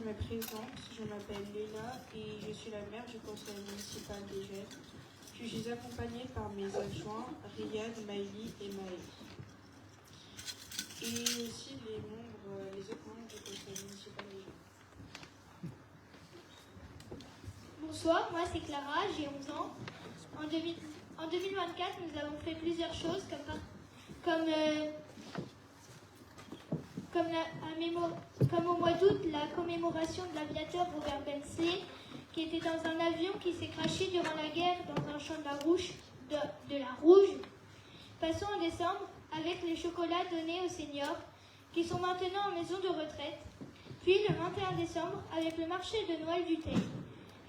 me présente, je m'appelle Léna et je suis la maire du conseil municipal des jeunes. Je suis accompagnée par mes adjoints Riyad, Maïli et Maël. Et aussi les autres membres du conseil municipal des jeunes. Bonsoir, moi c'est Clara, j'ai 11 ans. En 2024, nous avons fait plusieurs choses comme au mois d'août, la commémoration de l'aviateur Robert Bensley, qui était dans un avion qui s'est crashé durant la guerre dans un champ de la Rouge. Passons en décembre avec les chocolats donnés aux seniors, qui sont maintenant en maison de retraite. Puis le 21 décembre avec le marché de Noël du Teil.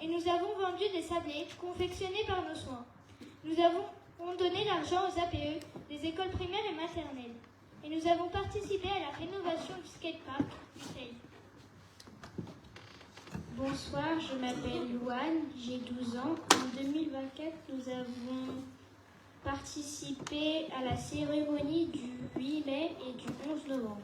Et nous avons vendu des sablés confectionnés par nos soins. Nous avons donné l'argent aux APE des écoles primaires et maternelles. Et nous avons participé à la rénovation du skatepark du Teil. Bonsoir, je m'appelle Louane, j'ai 12 ans. En 2024, nous avons participé à la cérémonie du 8 mai et du 11 novembre.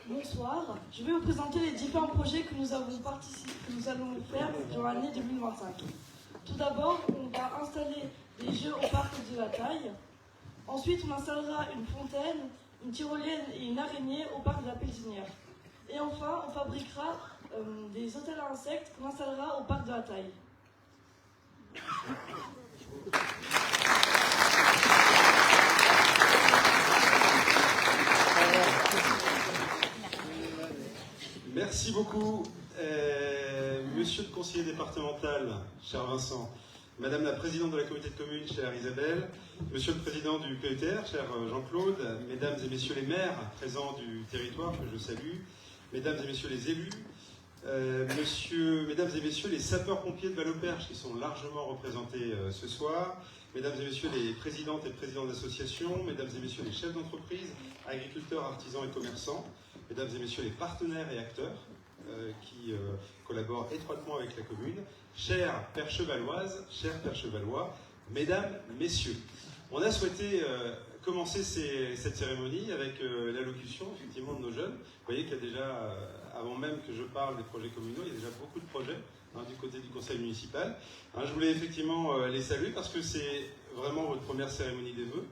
Bonsoir, je vais vous présenter les différents projets que nous allons faire durant l'année 2025. Tout d'abord, on va installer des jeux au parc de la Taille. Ensuite, on installera une fontaine, une tyrolienne et une araignée au parc de la Peltinière. Et enfin, on fabriquera des hôtels à insectes qu'on installera au parc de la Taille. Merci beaucoup, monsieur le conseiller départemental, cher Vincent, madame la présidente de la communauté de communes, chère Isabelle, monsieur le président du PETR, cher Jean-Claude, mesdames et messieurs les maires présents du territoire que je salue, mesdames et messieurs les élus, mesdames et messieurs les sapeurs-pompiers de Val-au-Perche qui sont largement représentés ce soir, mesdames et messieurs les présidentes et présidents d'associations, mesdames et messieurs les chefs d'entreprise, agriculteurs, artisans et commerçants, mesdames et messieurs les partenaires et acteurs qui collaborent étroitement avec la commune, chères Perchevalloises, chers Perchevallois, mesdames, messieurs. On a souhaité commencer cette cérémonie avec l'allocution effectivement de nos jeunes. Vous voyez qu'il y a déjà, avant même que je parle des projets communaux, il y a déjà beaucoup de projets du côté du conseil municipal. Je voulais effectivement les saluer parce que c'est vraiment votre première cérémonie des vœux.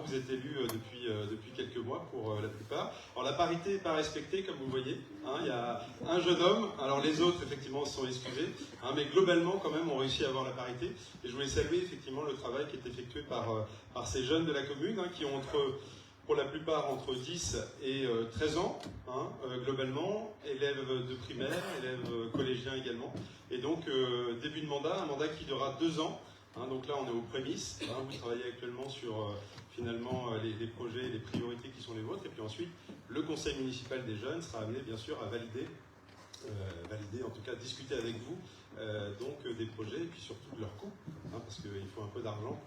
Vous êtes élus depuis quelques mois pour la plupart. Alors la parité n'est pas respectée comme vous voyez. Il y a un jeune homme, alors les autres effectivement se sont excusés, mais globalement quand même on réussit à avoir la parité. Et je voulais saluer effectivement le travail qui est effectué par ces jeunes de la commune qui ont pour la plupart entre 10 et 13 ans, globalement, élèves de primaire, élèves collégiens également. Et donc début de mandat, un mandat qui durera 2 ans. Donc là, on est aux prémices. Vous travaillez actuellement sur finalement les projets et les priorités qui sont les vôtres. Et puis ensuite, le conseil municipal des jeunes sera amené bien sûr à valider, en tout cas discuter avec vous donc des projets et puis surtout de leurs coûts, parce qu'il faut un peu d'argent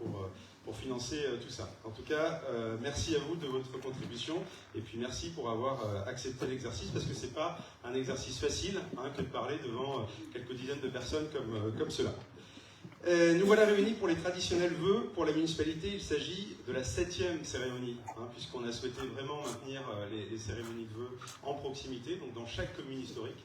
pour financer tout ça. En tout cas, merci à vous de votre contribution et puis merci pour avoir accepté l'exercice parce que c'est pas un exercice facile que de parler devant quelques dizaines de personnes comme cela. Nous voilà réunis pour les traditionnels vœux pour la municipalité. Il s'agit de la 7e cérémonie, puisqu'on a souhaité vraiment maintenir les cérémonies de vœux en proximité, donc dans chaque commune historique.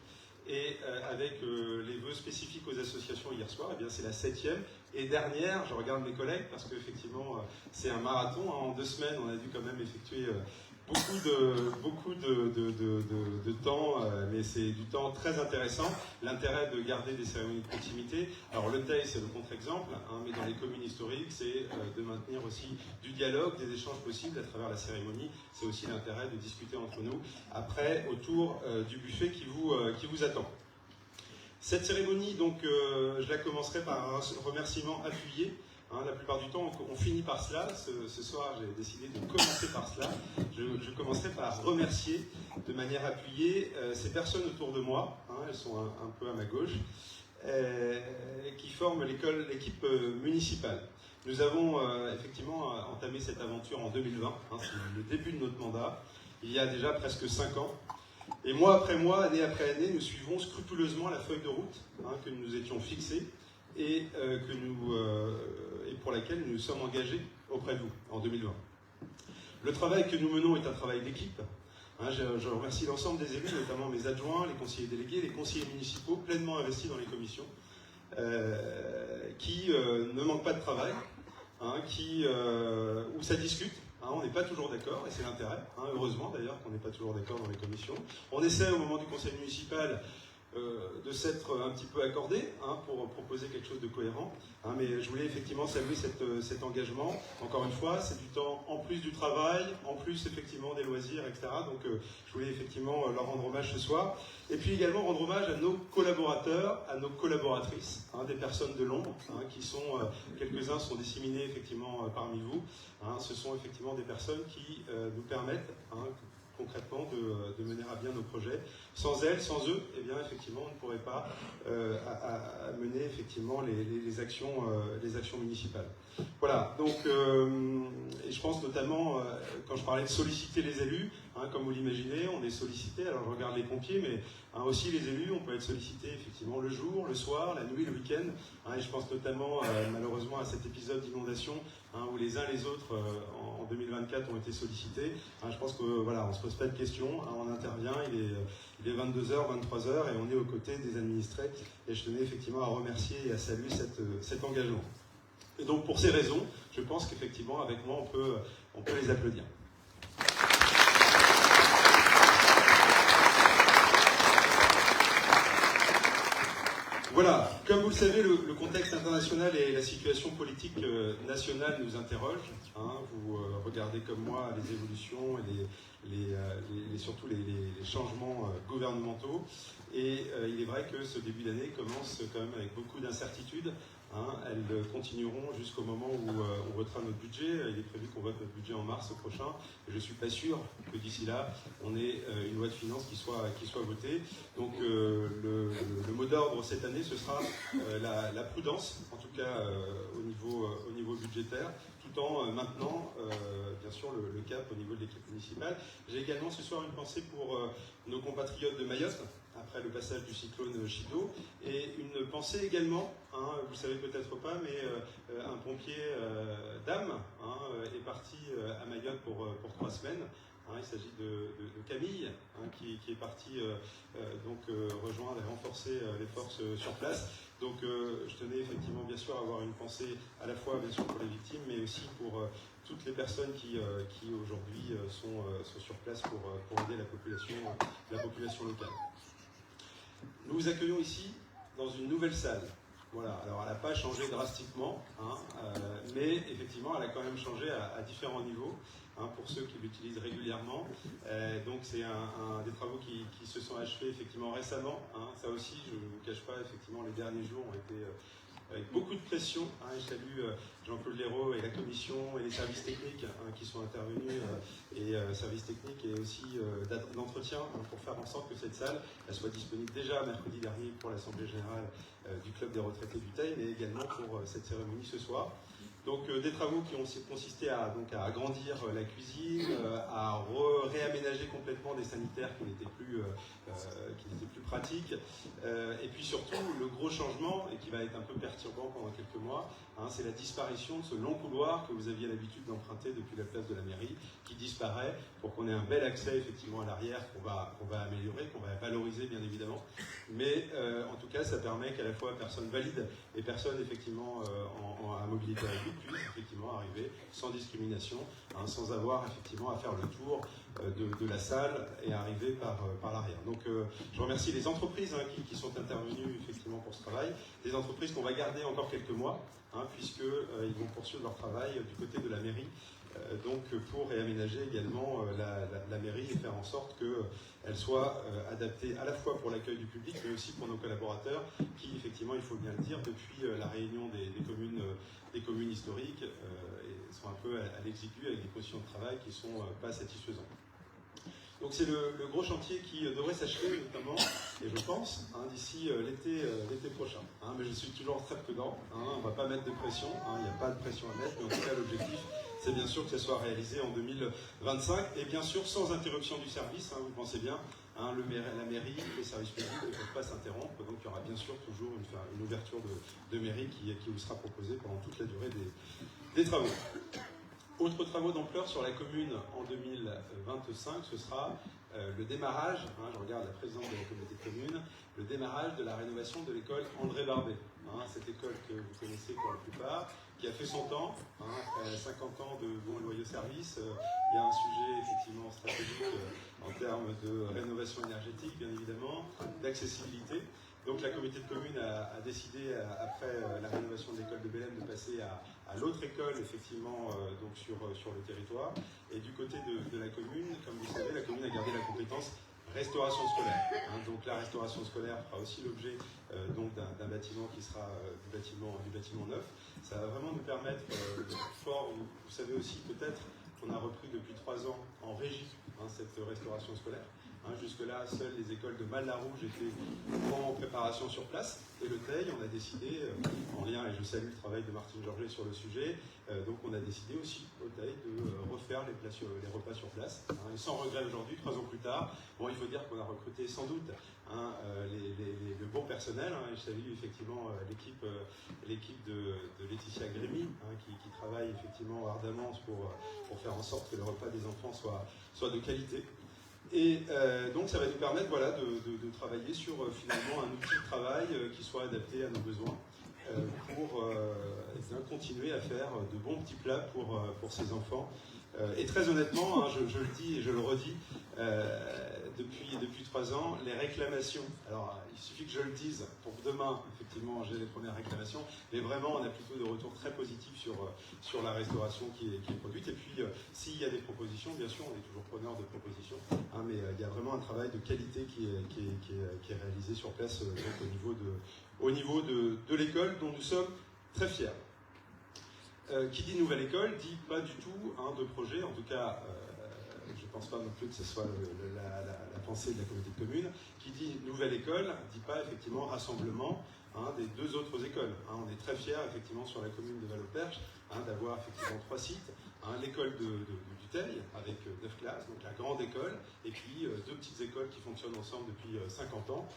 Et avec les vœux spécifiques aux associations hier soir, eh bien c'est la 7e et dernière. Je regarde mes collègues parce qu'effectivement c'est un marathon. En 2 semaines, on a dû quand même effectuer beaucoup de temps, mais c'est du temps très intéressant. L'intérêt de garder des cérémonies de proximité. Alors le Teil, c'est le contre-exemple, mais dans les communes historiques, c'est de maintenir aussi du dialogue, des échanges possibles à travers la cérémonie. C'est aussi l'intérêt de discuter entre nous après autour du buffet qui vous attend. Cette cérémonie, donc, je la commencerai par un remerciement appuyé. La plupart du temps, on finit par cela. Ce soir, j'ai décidé de commencer par cela. Je commencerai par remercier de manière appuyée ces personnes autour de moi. Elles sont un peu à ma gauche, qui forment l'équipe municipale. Nous avons effectivement entamé cette aventure en 2020. C'est le début de notre mandat, il y a déjà presque 5 ans. Et mois après mois, année après année, nous suivons scrupuleusement la feuille de route que nous étions fixée et pour laquelle nous nous sommes engagés auprès de vous en 2020. Le travail que nous menons est un travail d'équipe. Je remercie l'ensemble des élus, notamment mes adjoints, les conseillers délégués, les conseillers municipaux pleinement investis dans les commissions, qui ne manquent pas de travail, où ça discute. On n'est pas toujours d'accord, et c'est l'intérêt, heureusement d'ailleurs qu'on n'est pas toujours d'accord dans les commissions. On essaie au moment du conseil municipal de s'être un petit peu accordé pour proposer quelque chose de cohérent. Mais je voulais effectivement saluer cet engagement. Encore une fois, c'est du temps en plus du travail, en plus effectivement des loisirs, etc. Donc je voulais effectivement leur rendre hommage ce soir. Et puis également rendre hommage à nos collaborateurs, à nos collaboratrices, des personnes de l'ombre, qui sont, quelques-uns sont disséminés effectivement parmi vous. Ce sont effectivement des personnes qui nous permettent concrètement de mener à bien nos projets. Sans elles, sans eux, eh bien effectivement on ne pourrait pas mener effectivement les actions municipales. Voilà, donc et je pense notamment quand je parlais de solliciter les élus, comme vous l'imaginez, on est sollicité, alors je regarde les pompiers, mais aussi les élus, on peut être sollicité effectivement le jour, le soir, la nuit, le week-end, et je pense notamment malheureusement à cet épisode d'inondation où les uns les autres en 2024 ont été sollicités. Je pense que voilà, on se pose pas de questions, on intervient, il est 22h, 23h et on est aux côtés des administrés, et je tenais effectivement à remercier et à saluer cet engagement. Et donc pour ces raisons, je pense qu'effectivement avec moi on peut les applaudir. Voilà, comme vous le savez, le contexte international et la situation politique nationale nous interrogent. Vous regardez comme moi les évolutions et surtout les changements gouvernementaux. Et il est vrai que ce début d'année commence quand même avec beaucoup d'incertitudes. Elles continueront jusqu'au moment où on votera notre budget. Il est prévu qu'on vote notre budget en mars prochain. Je ne suis pas sûr que d'ici là, on ait une loi de finances qui soit votée. Donc le mot d'ordre cette année, ce sera la prudence, en tout cas au niveau budgétaire, tout en maintenant, bien sûr, le cap au niveau de l'équipe municipale. J'ai également ce soir une pensée pour nos compatriotes de Mayotte, après le passage du cyclone Chido, et une pensée également, vous ne savez peut-être pas, mais un pompier d'âme est parti à Mayotte pour 3 semaines. Il s'agit de Camille, qui est parti rejoindre et renforcer les forces sur place. Donc je tenais effectivement bien sûr à avoir une pensée à la fois bien sûr pour les victimes, mais aussi pour toutes les personnes qui aujourd'hui sont sur place pour aider la population locale. Nous vous accueillons ici dans une nouvelle salle. Voilà, alors elle n'a pas changé drastiquement, mais effectivement elle a quand même changé à différents niveaux, pour ceux qui l'utilisent régulièrement. Donc c'est des travaux qui se sont achevés effectivement récemment. Ça aussi, je ne vous cache pas, effectivement les derniers jours ont été avec beaucoup de pression. Je salue Jean-Claude Léraud et la commission et les services techniques qui sont intervenus, et services techniques et aussi d'entretien pour faire en sorte que cette salle elle soit disponible déjà mercredi dernier pour l'Assemblée Générale du Club des retraités du Teil, mais également pour cette cérémonie ce soir. Donc des travaux qui ont consisté à agrandir la cuisine, à réaménager complètement des sanitaires qui n'étaient plus pratiques, et puis surtout le gros changement, et qui va être un peu perturbant pendant quelques mois, c'est la disparition de ce long couloir que vous aviez l'habitude d'emprunter depuis la place de la mairie, qui disparaît pour qu'on ait un bel accès effectivement à l'arrière qu'on va améliorer, qu'on va valoriser bien évidemment, mais en tout cas ça permet qu'à la fois personnes valides et personnes effectivement à mobilité réduite puissent effectivement arriver sans discrimination, sans avoir effectivement à faire le tour de la salle et arriver par l'arrière. Donc je remercie les entreprises qui sont intervenues effectivement pour ce travail, des entreprises qu'on va garder encore quelques mois, puisqu'ils vont poursuivre leur travail du côté de la mairie, donc pour réaménager également la mairie et faire en sorte qu'elle soit adaptée à la fois pour l'accueil du public, mais aussi pour nos collaborateurs qui, effectivement, il faut bien le dire, depuis la réunion des communes historiques, sont un peu à l'exigu avec des conditions de travail qui ne sont pas satisfaisantes. Donc c'est le gros chantier qui devrait s'achever notamment, et je pense, d'ici l'été prochain. Mais je suis toujours très prudent, on ne va pas mettre de pression, il n'y a pas de pression à mettre, mais en tout cas l'objectif c'est bien sûr que ça soit réalisé en 2025, et bien sûr sans interruption du service, vous pensez bien, la mairie, les services publics ne peuvent pas s'interrompre, donc il y aura bien sûr toujours une ouverture de mairie qui vous sera proposée pendant toute la durée des travaux. Autres travaux d'ampleur sur la commune en 2025, ce sera le démarrage, je regarde la présidente de la communauté de communes, le démarrage de la rénovation de l'école André Barbet. Cette école que vous connaissez pour la plupart, qui a fait son temps, après 50 ans de bons et loyaux services. Il y a un sujet effectivement stratégique en termes de rénovation énergétique, bien évidemment, d'accessibilité. Donc la communauté de communes a décidé, après la rénovation de l'école de Bélem, de passer à l'autre école, effectivement, donc sur le territoire. Et du côté de la commune, comme vous savez, la commune a gardé la compétence restauration scolaire. Donc la restauration scolaire fera aussi l'objet d'un bâtiment qui sera du bâtiment neuf. Ça va vraiment nous permettre, fort, vous savez aussi peut-être qu'on a repris depuis 3 ans en régie cette restauration scolaire. Jusque-là, seules les écoles de Mal-la-Rouge étaient en préparation sur place. Et le Teil, on a décidé, en lien, et je salue le travail de Martine Georget sur le sujet, donc on a décidé aussi au Teil de refaire les repas sur place. Et sans regret aujourd'hui, 3 ans plus tard, il faut dire qu'on a recruté sans doute le bon personnel. Et je salue effectivement l'équipe de Laetitia Grémy, qui travaille effectivement ardemment pour faire en sorte que le repas des enfants soit de qualité. Et donc ça va nous permettre de travailler sur finalement un outil de travail qui soit adapté à nos besoins pour continuer à faire de bons petits plats pour ces enfants. Et très honnêtement, je le dis et je le redis, depuis 3 ans, les réclamations, alors il suffit que je le dise pour que demain, effectivement, j'ai les premières réclamations, mais vraiment on a plutôt de retours très positifs sur la restauration qui est produite. Et puis s'il y a des propositions, bien sûr, on est toujours preneur de propositions, mais il y a vraiment un travail de qualité qui est réalisé sur place au niveau de l'école dont nous sommes très fiers. Qui dit nouvelle école dit pas du tout de projet, en tout cas je ne pense pas non plus que ce soit la pensée de la communauté de communes. Qui dit nouvelle école ne dit pas effectivement rassemblement des 2 autres écoles. On est très fiers effectivement sur la commune de Val-au-Perche d'avoir effectivement 3 sites. L'école du Teil avec 9 classes, donc la grande école, et puis 2 petites écoles qui fonctionnent ensemble depuis 50 ans,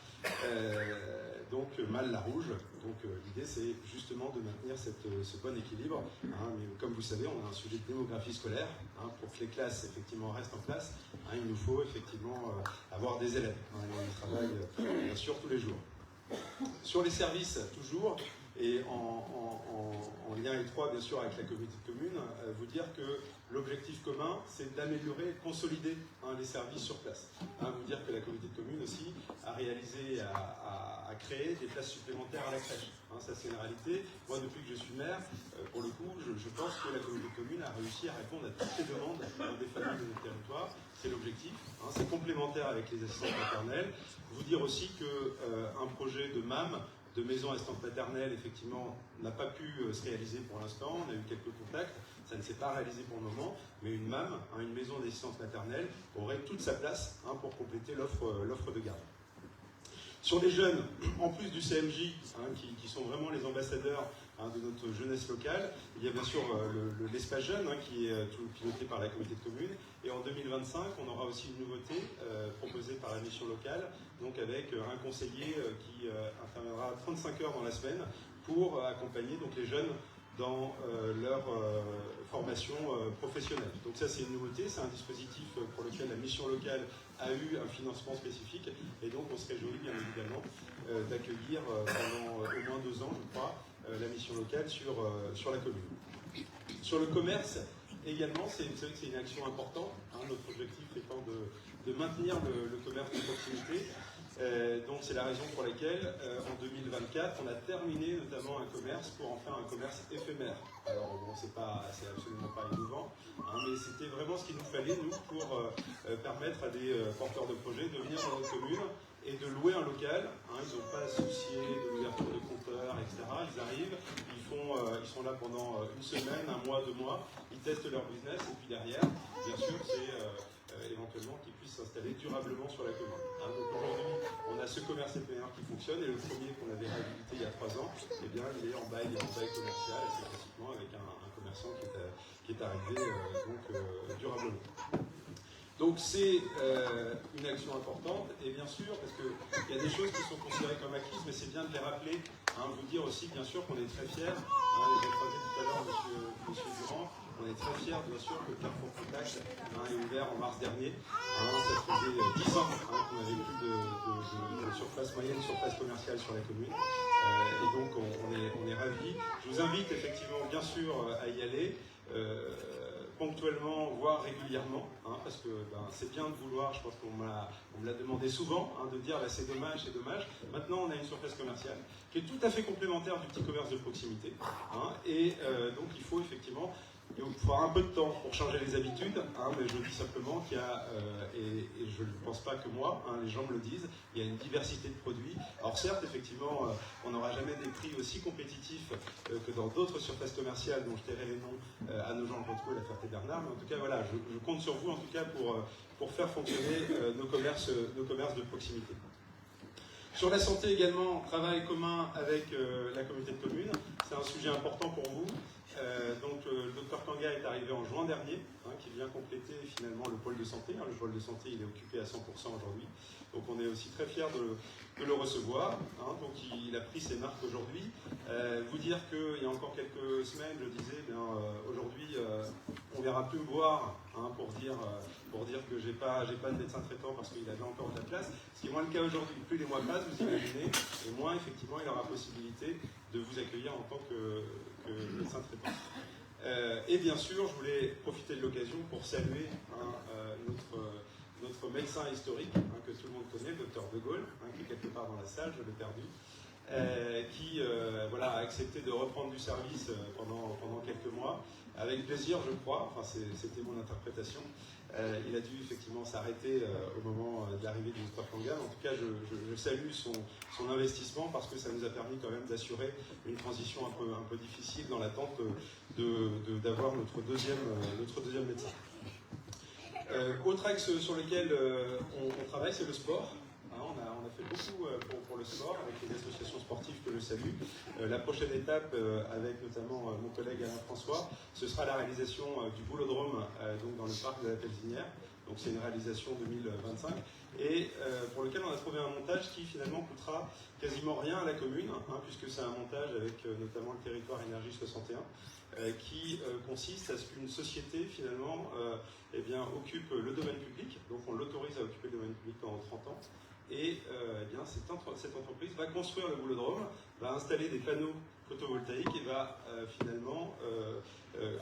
donc Mal-la-Rouge. Donc l'idée c'est justement de maintenir ce bon équilibre. Mais comme vous savez, on a un sujet de démographie scolaire. Pour que les classes effectivement restent en place, il nous faut effectivement avoir des élèves. On travaille bien sûr tous les jours. Sur les services, toujours, et en lien étroit bien sûr avec la communauté de communes, vous dire que l'objectif commun c'est d'améliorer et de consolider les services sur place. Vous dire que la communauté de communes aussi a réalisé, a créé des places supplémentaires à la crèche. Ça c'est une réalité. Moi depuis que je suis maire, pour le coup, je pense que la communauté de communes a réussi à répondre à toutes les demandes des familles de notre territoire. C'est l'objectif. C'est complémentaire avec les assistantes maternelles. Vous dire aussi qu'un projet de MAM, de maison assistante maternelle, effectivement, n'a pas pu se réaliser pour l'instant. On a eu quelques contacts, ça ne s'est pas réalisé pour le moment, mais une MAM, une maison d'assistance maternelle, aurait toute sa place pour compléter l'offre de garde. Sur les jeunes, en plus du CMJ, qui sont vraiment les ambassadeurs de notre jeunesse locale, il y a bien sûr l'espace jeune qui est tout piloté par la communauté de communes. Et en 2025, on aura aussi une nouveauté proposée par la mission locale, donc avec un conseiller qui interviendra 35 heures dans la semaine pour accompagner donc, les jeunes dans leur formation professionnelle. Donc ça c'est une nouveauté, c'est un dispositif pour lequel la mission locale a eu un financement spécifique et donc on se réjouit bien évidemment d'accueillir pendant au moins 2 ans je crois la mission locale sur la commune. Sur le commerce également, vous savez que c'est une action importante, notre objectif étant de maintenir le commerce de proximité. Donc c'est la raison pour laquelle en 2024 on a terminé notamment un commerce pour en faire un commerce éphémère. Alors bon, c'est absolument pas innovant, mais c'était vraiment ce qu'il nous fallait nous pour permettre à des porteurs de projets de venir dans notre commune et de louer un local. Ils n'ont pas à se soucier de l'ouverture de compteurs, etc. Ils arrivent, ils sont là pendant 1 semaine, 1 mois, 2 mois, ils testent leur business et puis derrière, bien sûr, c'est éventuellement qu'ils puissent s'installer durablement sur la commune. Donc aujourd'hui, on a ce commerce éphémère qui fonctionne et le premier qu'on avait réhabilité il y a 3 ans, eh bien, il est en bail commercial assez classiquement avec un commerçant qui est arrivé durablement. Donc c'est une action importante et bien sûr, parce qu'il y a des choses qui sont considérées comme acquises, mais c'est bien de les rappeler, vous dire aussi bien sûr qu'on est très fiers, j'ai croisé tout à l'heure M. Durand, on est très fiers, bien sûr, que Carrefour Contact est ouvert en mars dernier. Ça faisait 10 ans qu'on n'avait plus de surface moyenne, surface commerciale sur la commune. Et donc, on est ravis. Je vous invite effectivement, bien sûr, à y aller. Ponctuellement, voire régulièrement, parce que c'est bien de vouloir, je pense qu'on me l'a demandé souvent, de dire c'est dommage, c'est dommage. Maintenant, on a une surface commerciale qui est tout à fait complémentaire du petit commerce de proximité. Et donc, il faut effectivement, il faut avoir un peu de temps pour changer les habitudes, mais je dis simplement qu'il y a, et je ne pense pas que moi, les gens me le disent, il y a une diversité de produits. Alors certes, effectivement, on n'aura jamais des prix aussi compétitifs que dans d'autres surfaces commerciales dont je tairai les noms à nos gens de Rothko et la Ferté-Bernard, mais en tout cas, voilà, je compte sur vous en tout cas pour faire fonctionner nos commerces de proximité. Sur la santé également, travail commun avec la communauté de communes, c'est un sujet important pour vous. Donc le docteur Kanga est arrivé en juin dernier, qui vient compléter finalement le pôle de santé. Le pôle de santé, il est occupé à 100% aujourd'hui. Donc on est aussi très fiers de le recevoir. Donc il a pris ses marques aujourd'hui. Vous dire qu'il y a encore quelques semaines, je disais, aujourd'hui, on ne verra plus me voir pour dire que j'ai pas de médecin traitant parce qu'il avait encore de la place. Ce qui est moins le cas aujourd'hui. Plus les mois passent, vous imaginez, et moins effectivement il aura possibilité de vous accueillir en tant que médecin traitant. Et bien sûr, je voulais profiter de l'occasion pour saluer notre médecin historique, que tout le monde connaît, le docteur De Gaulle, qui est quelque part dans la salle, je l'ai perdu, qui a accepté de reprendre du service pendant quelques mois, avec plaisir, je crois, c'était mon interprétation. Il a dû effectivement s'arrêter au moment de l'arrivée du docteur Kanga. En tout cas, je salue son investissement parce que ça nous a permis quand même d'assurer une transition un peu difficile dans l'attente d'avoir notre deuxième médecin. Autre axe sur lequel on travaille, c'est le sport. On a fait beaucoup pour le sport avec les associations sportives que je salue. La prochaine étape, avec notamment mon collègue Alain François, ce sera la réalisation du boulodrome donc dans le parc de la Pelzinière. Donc c'est une réalisation 2025 et pour lequel on a trouvé un montage qui finalement coûtera quasiment rien à la commune, puisque c'est un montage avec notamment le territoire énergie 61 qui consiste à ce qu'une société finalement occupe le domaine public, donc on l'autorise à occuper le domaine public pendant 30 ans. Et cette entreprise va construire le boulodrome, va installer des panneaux photovoltaïques et va finalement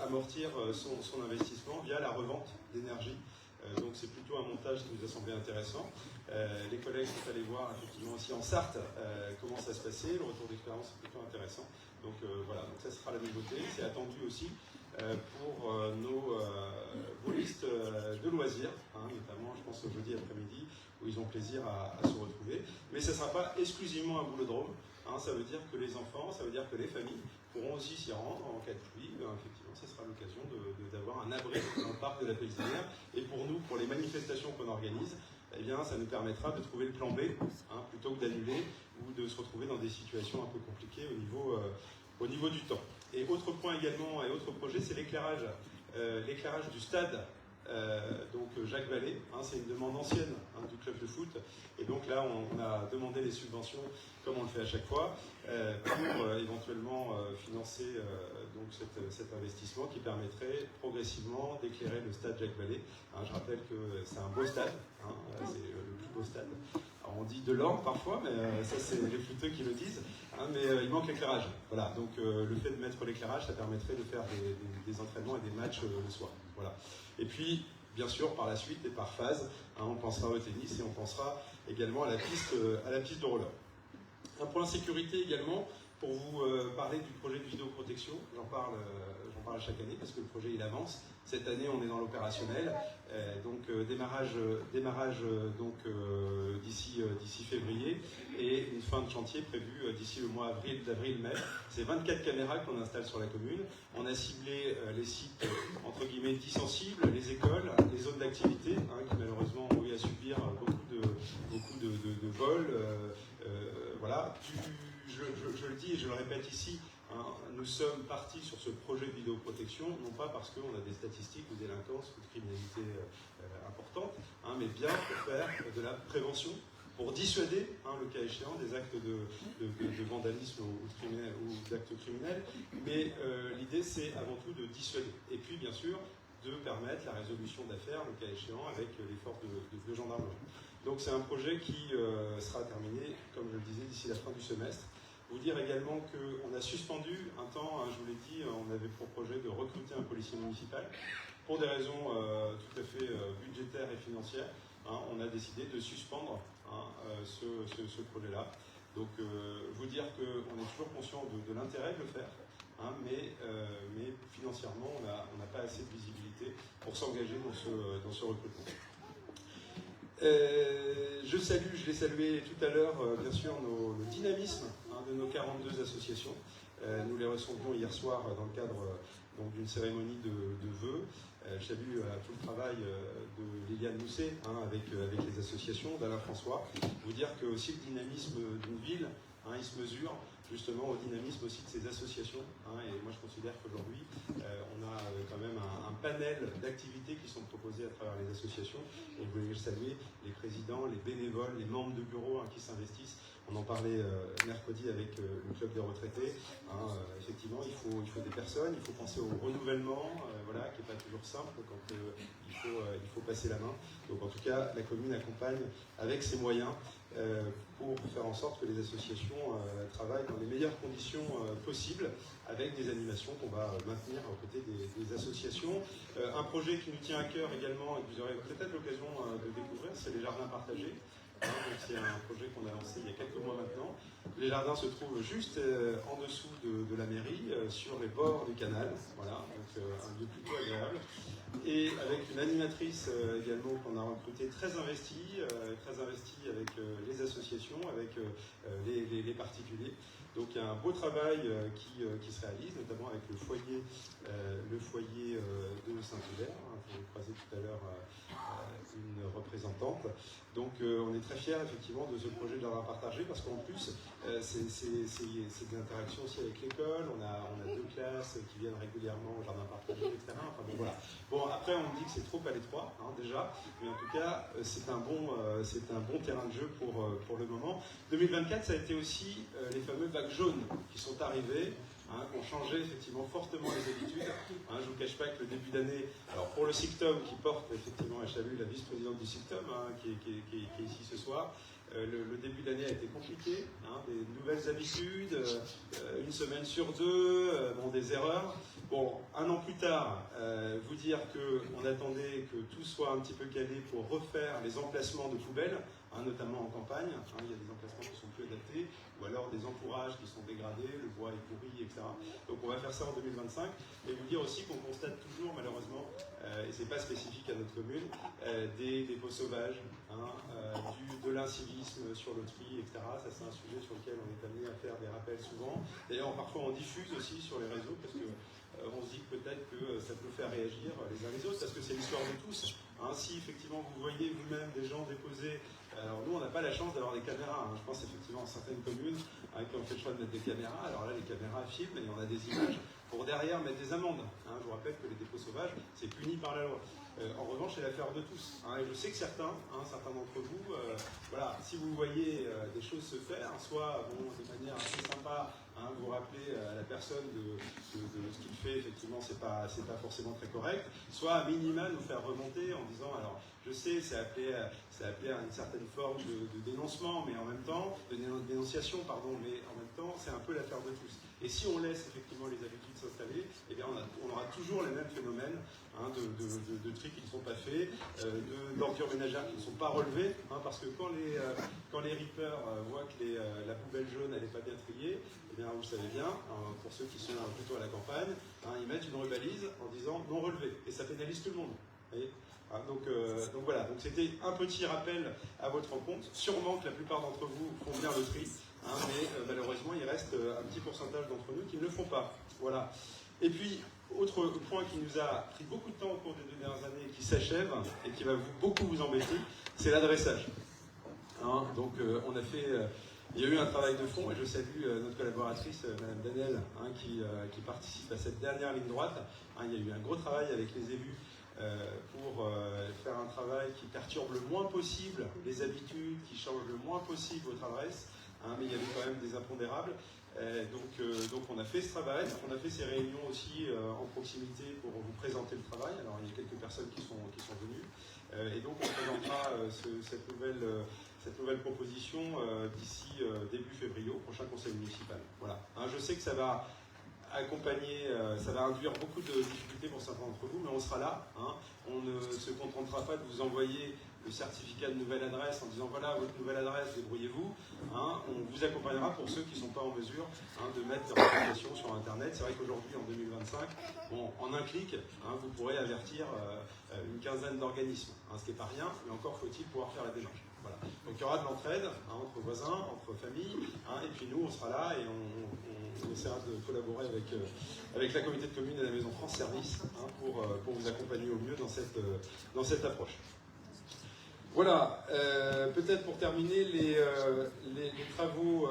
amortir son investissement via la revente d'énergie. Donc c'est plutôt un montage qui nous a semblé intéressant. Les collègues sont allés voir effectivement aussi en Sarthe comment ça se passait. Le retour d'expérience est plutôt intéressant. Donc voilà, donc ça sera la nouveauté. C'est attendu aussi pour nos boulistes de loisirs, notamment je pense au jeudi après-midi, où ils ont plaisir à se retrouver. Mais ce ne sera pas exclusivement un boulodrome. Ça veut dire que les enfants, ça veut dire que les familles pourront aussi s'y rendre en cas de pluie. Effectivement, ce sera l'occasion d'avoir un abri dans le parc de la Pelzinière. Et pour nous, pour les manifestations qu'on organise, ça nous permettra de trouver le plan B, plutôt que d'annuler ou de se retrouver dans des situations un peu compliquées au niveau du temps. Et autre point également, et autre projet, c'est l'éclairage du stade. Donc Jacques Vallée, c'est une demande ancienne du club de foot, et donc là on a demandé les subventions comme on le fait à chaque fois pour éventuellement financer donc cet investissement qui permettrait progressivement d'éclairer le stade Jacques Vallée. Je rappelle que c'est un beau stade, c'est le plus beau stade. Alors on dit de l'or parfois, mais ça c'est les footeux qui le disent, mais il manque l'éclairage. Voilà, donc le fait de mettre l'éclairage, ça permettrait de faire des entraînements et des matchs le soir. Voilà. Et puis, bien sûr, par la suite et par phase, on pensera au tennis et on pensera également à la piste de roller. Un point sécurité également, pour vous parler du projet de vidéoprotection. J'en parle chaque année parce que le projet il avance. Cette année, on est dans l'opérationnel. Donc démarrage d'ici février et une fin de chantier prévue d'ici le mois d'avril-mai. C'est 24 caméras qu'on installe sur la commune. On a ciblé les sites entre guillemets dits sensibles, les écoles, les zones d'activité qui malheureusement ont eu à subir beaucoup de vols. Voilà. Je le dis et je le répète ici. Nous sommes partis sur ce projet de vidéoprotection, non pas parce qu'on a des statistiques de délinquance ou de criminalité importantes, mais bien pour faire de la prévention, pour dissuader, le cas échéant, des actes de vandalisme ou d'actes criminels. Mais l'idée, c'est avant tout de dissuader. Et puis, bien bien sûr de permettre la résolution d'affaires, le cas échéant, avec les forces de gendarmerie. Donc c'est un projet qui sera terminé, comme je le disais, d'ici la fin du semestre. Vous dire également qu'on a suspendu un temps, je vous l'ai dit, on avait pour projet de recruter un policier municipal. Pour des raisons tout à fait budgétaires et financières, on a décidé de suspendre ce projet-là. Donc vous dire qu'on est toujours conscient de l'intérêt de le faire, mais financièrement, on n'a pas assez de visibilité pour s'engager dans ce recrutement. Je l'ai salué tout à l'heure, bien sûr, le dynamisme de nos 42 associations. Nous les recevions hier soir dans le cadre d'une cérémonie de vœux. Je salue tout le travail de Liliane Mousset avec les associations, d'Alain François. Vous dire que aussi le dynamisme d'une ville, il se mesure justement au dynamisme aussi de ces associations. Et moi je considère qu'aujourd'hui, on a quand même un panel d'activités qui sont proposées à travers les associations. Et je voulais saluer les présidents, les bénévoles, les membres de bureau qui s'investissent. On en parlait mercredi avec le club des retraités. Effectivement, il faut des personnes, il faut penser au renouvellement, qui n'est pas toujours simple quand il faut passer la main. Donc en tout cas, la commune accompagne avec ses moyens pour faire en sorte que les associations travaillent dans les meilleures conditions possibles, avec des animations qu'on va maintenir aux côtés des associations. Un projet qui nous tient à cœur également, et que vous aurez peut-être l'occasion de découvrir, c'est les jardins partagés. C'est un projet qu'on a lancé il y a quelques mois maintenant. Les jardins se trouvent juste en dessous de la mairie, sur les bords du canal. Voilà, donc un lieu plutôt agréable. Et avec une animatrice également qu'on a recrutée très investie avec les associations, avec les particuliers. Donc il y a un beau travail qui se réalise, notamment avec le foyer de Saint-Hilaire. Vous avez croisé tout à l'heure une représentante. Donc on est très fiers effectivement de ce projet de jardin partagé, parce qu'en plus c'est de l'interaction aussi avec l'école. On a 2 classes qui viennent régulièrement au jardin partagé, etc. Enfin, bon, voilà. Bon, après on me dit que c'est trop à l'étroit déjà, mais en tout cas c'est un bon terrain de jeu pour le moment. 2024, ça a été aussi les fameux bacs jaunes qui sont arrivés, qui ont changé effectivement fortement les habitudes. Je ne vous cache pas que le début d'année, alors pour le SICTOM qui porte effectivement, je salue la vice-présidente du SICTOM qui est ici ce soir, le début d'année a été compliqué, des nouvelles habitudes, une semaine sur 2, des erreurs. Bon, 1 an plus tard, vous dire qu'on attendait que tout soit un petit peu calé pour refaire les emplacements de poubelles, notamment en campagne. Il y a des emplacements qui sont plus adaptés, ou alors des entourages qui sont dégradés, le bois est pourri, etc. Donc on va faire ça en 2025. Et vous dire aussi qu'on constate toujours, malheureusement, et c'est pas spécifique à notre commune, des dépôts sauvages, de l'incivisme sur le tri, etc. Ça c'est un sujet sur lequel on est amené à faire des rappels souvent. D'ailleurs parfois on diffuse aussi sur les réseaux, parce que on se dit peut-être que ça peut faire réagir les uns les autres, parce que c'est l'histoire de tous. Si effectivement vous voyez vous-même des gens déposer, alors nous on n'a pas la chance d'avoir des caméras, je pense effectivement à certaines communes qui ont fait le choix de mettre des caméras, alors là les caméras filment et on a des images pour derrière mettre des amendes. Je vous rappelle que les dépôts sauvages c'est puni par la loi. En revanche, c'est l'affaire de tous. Et je sais que certains d'entre vous, si vous voyez des choses se faire, soit de manière assez sympa, vous rappelez à la personne de ce qu'il fait, effectivement, c'est pas forcément très correct, soit à minima nous faire remonter en disant, alors je sais, c'est appelé à une certaine forme de dénoncement, mais en même temps, de dénonciation, mais en même temps, c'est un peu l'affaire de tous. Et si on laisse effectivement les habitudes s'installer, on aura toujours les mêmes phénomènes de tri qui ne sont pas faits, d'ordures ménagères qui ne sont pas relevées, parce que quand les rippers voient que la poubelle jaune elle n'est pas bien triée, vous savez bien, pour ceux qui sont plutôt à la campagne, ils mettent une rebalise en disant non relevé, et ça pénalise tout le monde. Vous voyez ? Donc voilà, donc c'était un petit rappel à votre rencontre. Sûrement que la plupart d'entre vous font bien le tri, mais malheureusement il reste un petit pourcentage d'entre nous qui ne le font pas. Voilà. Et puis, autre point qui nous a pris beaucoup de temps au cours des 2 dernières années et qui s'achève et qui va beaucoup vous embêter, c'est l'adressage. Donc on a fait... il y a eu un travail de fond et je salue notre collaboratrice, Madame Danel, qui participe à cette dernière ligne droite. Il y a eu un gros travail avec les élus pour faire un travail qui perturbe le moins possible les habitudes, qui change le moins possible votre adresse, mais il y avait quand même des impondérables. Donc on a fait ce travail, on a fait ces réunions aussi en proximité pour vous présenter le travail. Alors il y a quelques personnes qui sont venues. Et donc on présentera cette nouvelle proposition d'ici début février au prochain conseil municipal. Voilà. Hein, je sais que ça va accompagner, ça va induire beaucoup de difficultés pour certains d'entre vous, mais on sera là. Hein. On ne se contentera pas de vous envoyer le certificat de nouvelle adresse en disant voilà votre nouvelle adresse, débrouillez-vous. Hein. On vous accompagnera pour ceux qui ne sont pas en mesure de mettre leur application sur Internet. C'est vrai qu'aujourd'hui, en 2025, en un clic, vous pourrez avertir une quinzaine d'organismes, ce qui n'est pas rien, mais encore faut-il pouvoir faire la démarche. Voilà. Donc il y aura de l'entraide entre voisins, entre familles, et puis nous on sera là et on essaiera de collaborer avec la communauté de communes et la Maison France Service pour vous accompagner au mieux dans cette approche. Voilà, peut-être pour terminer les travaux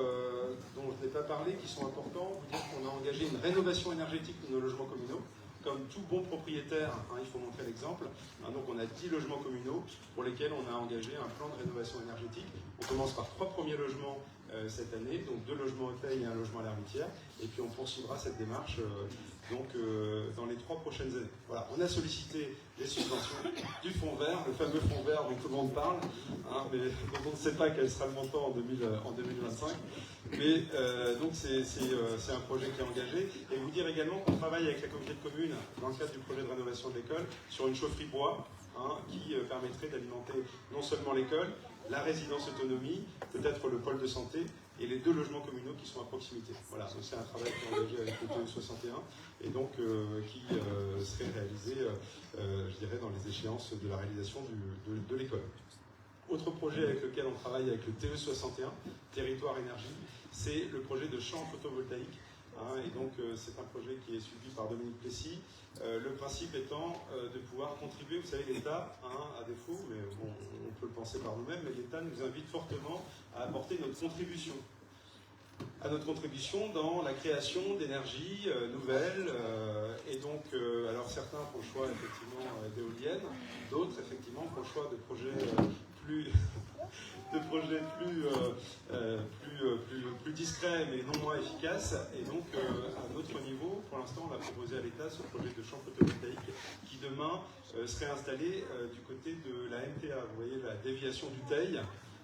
dont je n'ai pas parlé, qui sont importants, vous dire qu'on a engagé une rénovation énergétique de nos logements communaux. Comme tout bon propriétaire, il faut montrer l'exemple. Donc on a 10 logements communaux pour lesquels on a engagé un plan de rénovation énergétique. On commence par 3 premiers logements cette année, donc 2 logements hôtels et 1 logement à l'ermitière. Et puis on poursuivra cette démarche dans les 3 prochaines années. Voilà, on a sollicité les subventions du fonds vert, le fameux fonds vert dont tout le monde parle, mais dont on ne sait pas quel sera le montant en 2025. Mais donc c'est un projet qui est engagé. Et vous dire également qu'on travaille avec la communauté de communes dans le cadre du projet de rénovation de l'école sur une chaufferie bois qui permettrait d'alimenter non seulement l'école, la résidence autonomie, peut-être le pôle de santé et les 2 logements communaux qui sont à proximité. Voilà, donc c'est un travail qui est engagé avec le TE 61 et donc qui serait réalisé, je dirais, dans les échéances de la réalisation de l'école. Autre projet avec lequel on travaille avec le TE 61, Territoire Énergie, c'est le projet de champ photovoltaïque. Et donc c'est un projet qui est suivi par Dominique Plessis. Le principe étant de pouvoir contribuer, vous savez, l'État, à défaut, mais bon, on peut le penser par nous-mêmes, mais l'État nous invite fortement à apporter notre contribution. Dans la création d'énergie nouvelles. Et donc, alors certains font le choix effectivement d'éoliennes, d'autres effectivement font le choix de projets plus discrets mais non moins efficaces. Et donc, à notre niveau, pour l'instant, on a proposé à l'État ce projet de champ photovoltaïque qui demain serait installé du côté de la MTA. Vous voyez la déviation du Teil.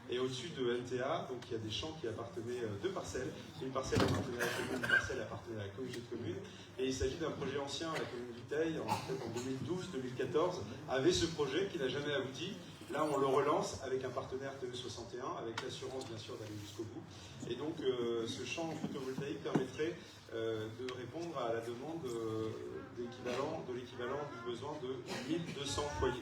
Et au-dessus de MTA, donc il y a des champs qui appartenaient 2 parcelles. Une parcelle appartenait à la commune, une parcelle appartenait à la communauté de communes. Et il s'agit d'un projet ancien. La commune du Teil, en 2012-2014, avait ce projet qui n'a jamais abouti. Là, on le relance avec un partenaire TE 61, avec l'assurance bien sûr d'aller jusqu'au bout. Et donc, ce champ photovoltaïque permettrait de répondre à la demande de l'équivalent du besoin de 1200 foyers.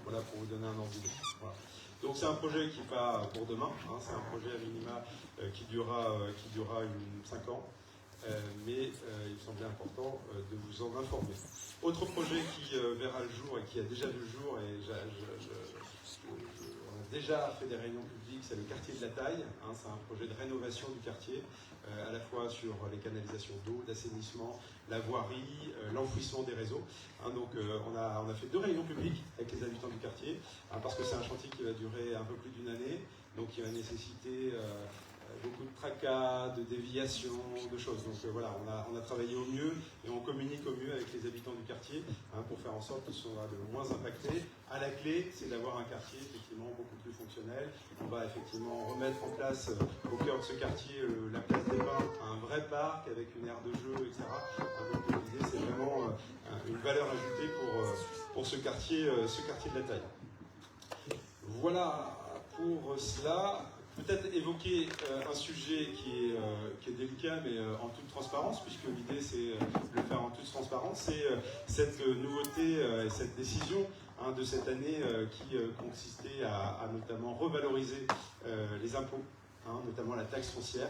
Voilà, pour vous donner un ordre d'idée. Voilà. Donc c'est un projet qui n'est pas pour demain, c'est un projet à minima qui durera 5 ans, mais il me semblait important de vous en informer. Autre projet qui verra le jour et qui a déjà vu le jour, et on a déjà fait des réunions publiques, c'est le quartier de la Taille. C'est un projet de rénovation du quartier, à la fois sur les canalisations d'eau, d'assainissement, la voirie, l'enfouissement des réseaux. Donc on a fait 2 réunions publiques avec les habitants du quartier, parce que c'est un chantier qui va durer un peu plus d'1 année, donc il va nécessiter beaucoup de tracas, de déviations, de choses. Donc voilà, on a travaillé au mieux et on communique au mieux avec les habitants du quartier pour faire en sorte qu'ils soient le moins impactés. À la clé, c'est d'avoir un quartier effectivement beaucoup plus fonctionnel. On va effectivement remettre en place au cœur de ce quartier la place des Bains, un vrai parc avec une aire de jeu, etc. Donc l'idée, c'est vraiment une valeur ajoutée pour ce quartier de la Taille. Voilà pour cela. Peut-être évoquer un sujet qui est délicat, mais en toute transparence, puisque l'idée c'est de le faire en toute transparence, c'est cette nouveauté et cette décision de cette année qui consistait à notamment revaloriser les impôts, notamment la taxe foncière.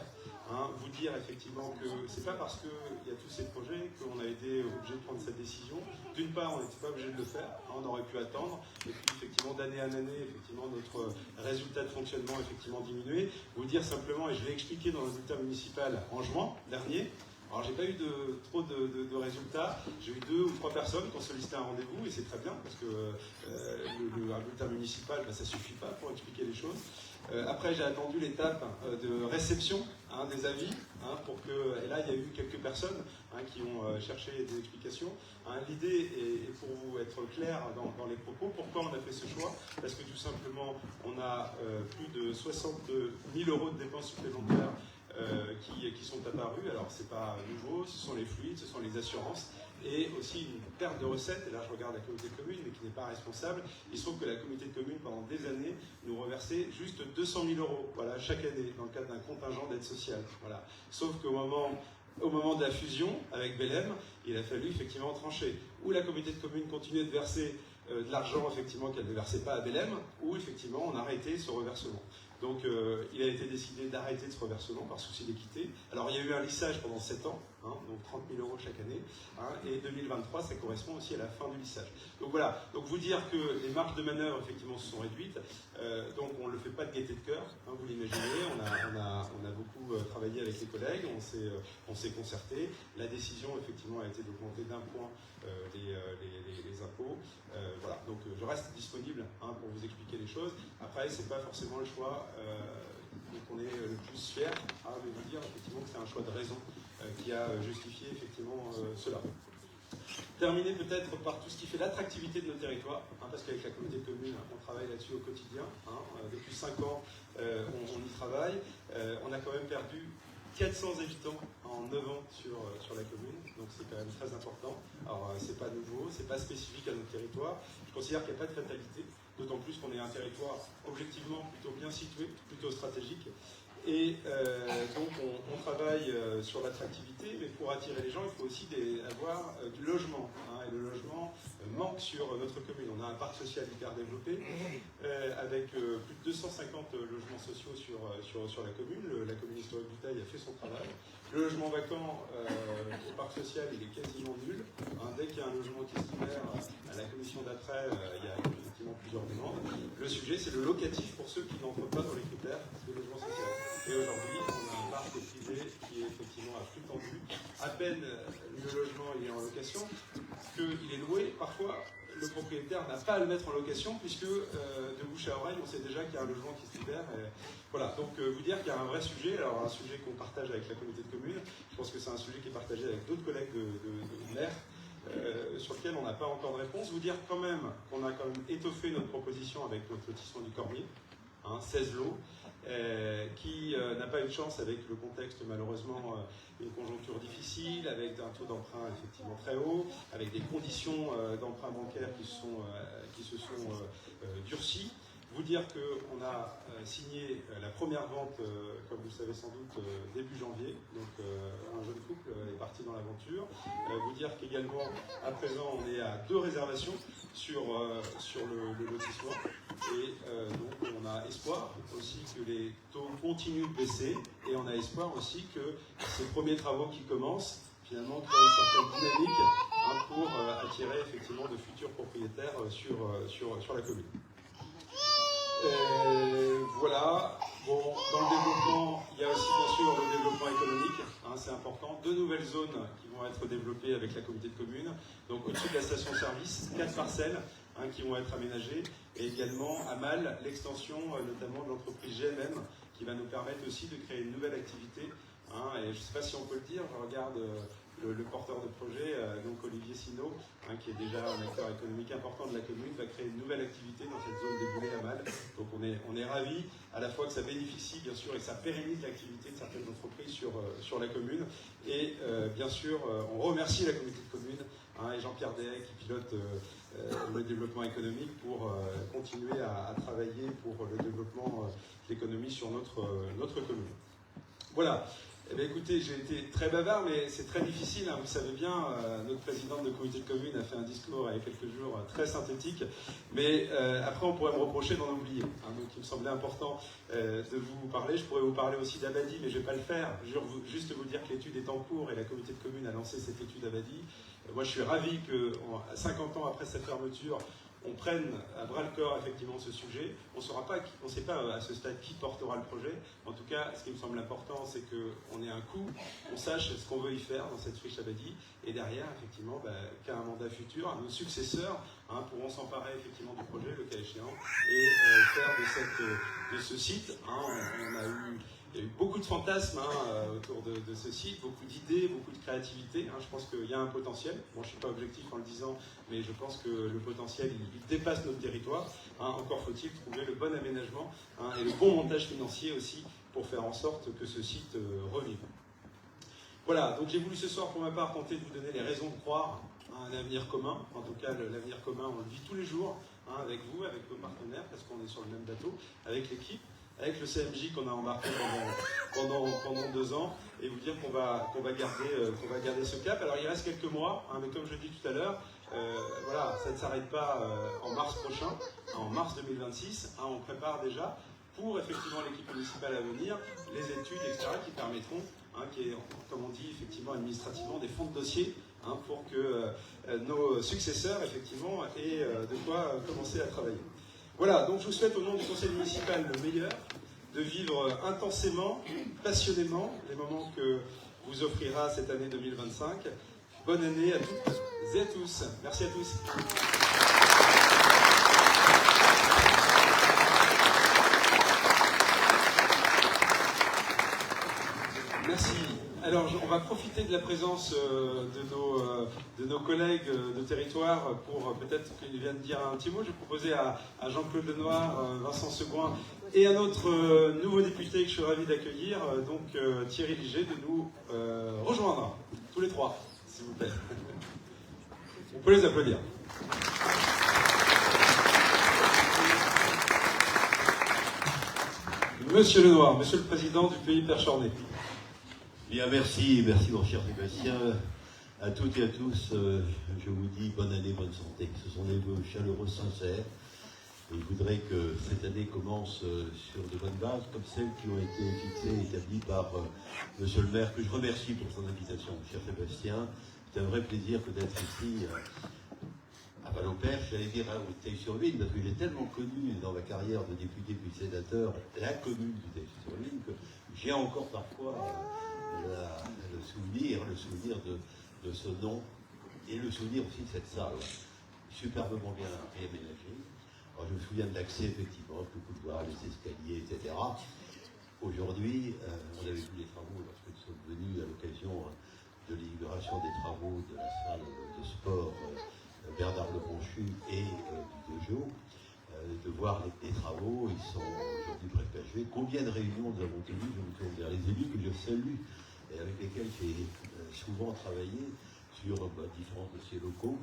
Vous dire effectivement que c'est pas parce qu'il y a tous ces projets qu'on a été obligé de prendre cette décision. D'une part, on n'était pas obligé de le faire, on aurait pu attendre, et puis effectivement d'année en année, effectivement notre résultat de fonctionnement effectivement diminué. Vous dire simplement, et je l'ai expliqué dans le résultat municipal en juin dernier. Alors j'ai pas eu trop de résultats, j'ai eu 2 ou 3 personnes qui ont sollicité un rendez-vous, et c'est très bien parce que le résultat municipal, ça suffit pas pour expliquer les choses. Après, j'ai attendu l'étape de réception des avis, pour que, et là il y a eu quelques personnes qui ont cherché des explications. L'idée est pour vous être clair dans les propos. Pourquoi on a fait ce choix? Parce que tout simplement, on a plus de 60 000 € de dépenses supplémentaires qui sont apparus. Alors c'est pas nouveau, ce sont les fluides, ce sont les assurances, et aussi une perte de recettes. Et là je regarde la communauté de communes, mais qui n'est pas responsable. Il se trouve que la communauté de communes, pendant des années, nous reversait juste 200 000 €, voilà, chaque année, dans le cadre d'un contingent d'aide sociale. Voilà. Sauf qu'au moment de la fusion avec Belém, il a fallu effectivement trancher. Ou la communauté de communes continuait de verser de l'argent effectivement qu'elle ne versait pas à Belém, ou effectivement on a arrêté ce reversement. Donc il a été décidé d'arrêter ce reversement par souci d'équité. Alors il y a eu un lissage pendant 7 ans, donc 30 000 € chaque année, et 2023 ça correspond aussi à la fin du lissage. Donc voilà, donc vous dire que les marges de manœuvre effectivement se sont réduites, donc on ne le fait pas de gaieté de cœur, vous l'imaginez, on a beaucoup travaillé avec les collègues, on s'est concerté, la décision effectivement a été d'augmenter d'1 point les impôts. Voilà, donc je reste disponible pour vous expliquer les choses. Après, c'est pas forcément le choix dont on est le plus fier de vous dire effectivement que c'est un choix de raison qui a justifié effectivement cela. Terminer peut-être par tout ce qui fait l'attractivité de nos territoires, parce qu'avec la communauté de communes, on travaille là-dessus au quotidien. Depuis 5 ans, on y travaille. On a quand même perdu 400 habitants en 9 ans sur la commune, donc c'est quand même très important. Alors c'est pas nouveau, c'est pas spécifique à notre territoire. Je considère qu'il n'y a pas de fatalité, d'autant plus qu'on est un territoire objectivement plutôt bien situé, plutôt stratégique. Et donc on travaille sur l'attractivité, mais pour attirer les gens, il faut aussi avoir du logement. Et le logement manque sur notre commune. On a un parc social hyper développé, avec plus de 250 logements sociaux sur la commune. La commune historique du Tail a fait son travail. Le logement vacant au parc social, il est quasiment nul. Dès qu'il y a un logement qui se libère à la commission d'après, il y a effectivement plusieurs demandes. Le sujet, c'est le locatif pour ceux qui n'entrent pas dans les critères de logement social. Et aujourd'hui, on a un parc privé qui est effectivement à flux tendu. À peine le logement est en location, qu'il est loué. Parfois, le propriétaire n'a pas à le mettre en location, puisque de bouche à oreille, on sait déjà qu'il y a un logement qui se libère. Voilà, donc vous dire qu'il y a un vrai sujet, alors un sujet qu'on partage avec la communauté de communes, je pense que c'est un sujet qui est partagé avec d'autres collègues de maires, sur lequel on n'a pas encore de réponse. Vous dire quand même qu'on a quand même étoffé notre proposition avec notre lotissement du Cormier, 16 lots, qui n'a pas eu de chance avec le contexte, malheureusement, une conjoncture difficile, avec un taux d'emprunt effectivement très haut, avec des conditions d'emprunt bancaire qui se sont durcies. Vous dire qu'on a signé la première vente, comme vous le savez sans doute, début janvier. Donc un jeune couple est parti dans l'aventure. Vous dire qu'également, à présent, on est à 2 réservations sur le lotissement. Et donc on a espoir aussi que les taux continuent de baisser. Et on a espoir aussi que ces premiers travaux qui commencent, finalement, créent une certaine dynamique pour attirer effectivement de futurs propriétaires sur la commune. Voilà. Bon, dans le développement, il y a aussi bien sûr le développement économique, c'est important. 2 nouvelles zones qui vont être développées avec la communauté de communes. Donc au-dessus de la station-service, 4 parcelles qui vont être aménagées. Et également à Mal, l'extension notamment de l'entreprise GMM qui va nous permettre aussi de créer une nouvelle activité. Et je ne sais pas si on peut le dire, je regarde le porteur de projet, donc Olivier Sinaud, qui est déjà un acteur économique important de la commune, va créer une nouvelle activité dans cette zone des Boulets à Mal. Donc on est ravis à la fois que ça bénéficie bien sûr et que ça pérennise l'activité de certaines entreprises sur la commune. Et bien sûr, on remercie la communauté de communes et Jean-Pierre Dehay qui pilote le développement économique pour continuer à travailler pour le développement de l'économie sur notre commune. Voilà. Eh bien, écoutez, j'ai été très bavard, mais c'est très difficile. Vous savez bien, notre présidente de communauté de communes a fait un discours il y a quelques jours très synthétique. Mais après, on pourrait me reprocher d'en oublier. Donc, il me semblait important de vous parler. Je pourrais vous parler aussi d'Abadi, mais je ne vais pas le faire. Je veux juste vous dire que l'étude est en cours et la communauté de communes a lancé cette étude Abadi. Moi, je suis ravi que, 50 ans après sa fermeture, on prenne à bras-le-corps effectivement ce sujet. On ne sait pas à ce stade qui portera le projet. En tout cas, ce qui me semble important, c'est qu'on ait un coût, on sache ce qu'on veut y faire dans cette friche Abadi, et derrière, effectivement, qu'à un mandat futur, nos successeurs pourront s'emparer effectivement du projet, le cas échéant, et faire de ce site. On a eu Il y a eu beaucoup de fantasmes autour de ce site, beaucoup d'idées, beaucoup de créativité. Je pense qu'il y a un potentiel. Bon, je ne suis pas objectif en le disant, mais je pense que le potentiel, il dépasse notre territoire. Encore faut-il trouver le bon aménagement et le bon montage financier aussi pour faire en sorte que ce site revive. Voilà, donc j'ai voulu ce soir, pour ma part, tenter de vous donner les raisons de croire à un avenir commun. En tout cas, l'avenir commun, on le vit tous les jours, avec vous, avec nos partenaires, parce qu'on est sur le même bateau, avec l'équipe, avec le CMJ qu'on a embarqué pendant 2 ans, et vous dire qu'on va garder ce cap. Alors il reste quelques mois, mais comme je dis tout à l'heure, voilà, ça ne s'arrête pas en mars prochain, en mars 2026. On prépare déjà pour effectivement l'équipe municipale à venir, les études, etc., qui permettront, qui est, comme on dit effectivement administrativement, des fonds de dossier, pour que nos successeurs effectivement aient de quoi commencer à travailler. Voilà, donc je vous souhaite au nom du conseil municipal le meilleur, de vivre intensément, passionnément les moments que vous offrira cette année 2025. Bonne année à toutes et à tous. Merci à tous. Merci. Alors, on va profiter de la présence de nos collègues de territoire pour peut-être qu'ils viennent dire un petit mot. Je vais proposer à Jean-Claude Lenoir, Vincent Segouin et un autre nouveau député que je suis ravi d'accueillir, donc Thierry Liget, de nous rejoindre, tous les trois, s'il vous plaît. On peut les applaudir. Monsieur Lenoir, Monsieur le Président du Pays Perchornais. Bien, merci mon cher Sébastien. À toutes et à tous, je vous dis bonne année, bonne santé. Ce sont des vœux chaleureux, sincères. Et je voudrais que cette année commence sur de bonnes bases, comme celles qui ont été fixées et établies par Monsieur le maire, que je remercie pour son invitation, cher Sébastien. C'est un vrai plaisir d'être ici à Vallauperche, j'allais dire à Teil-sur-Vigne, parce que j'ai tellement connu dans ma carrière de député puis de sénateur la commune du Teil-sur-Vigne que j'ai encore parfois le souvenir de ce nom et le souvenir aussi de cette salle superbement bien réaménagée. Alors, je me souviens de l'accès, effectivement, le couloir, les escaliers, etc. Aujourd'hui, on avait vu les travaux lorsque nous sommes venus à l'occasion de l'inauguration des travaux de la salle de sport Bernard Lebonchu et du Dojo. De voir les travaux, ils sont aujourd'hui presque achevés. Combien de réunions nous avons tenues, je me tourne vers les élus que je salue et avec lesquels j'ai souvent travaillé sur différents dossiers locaux.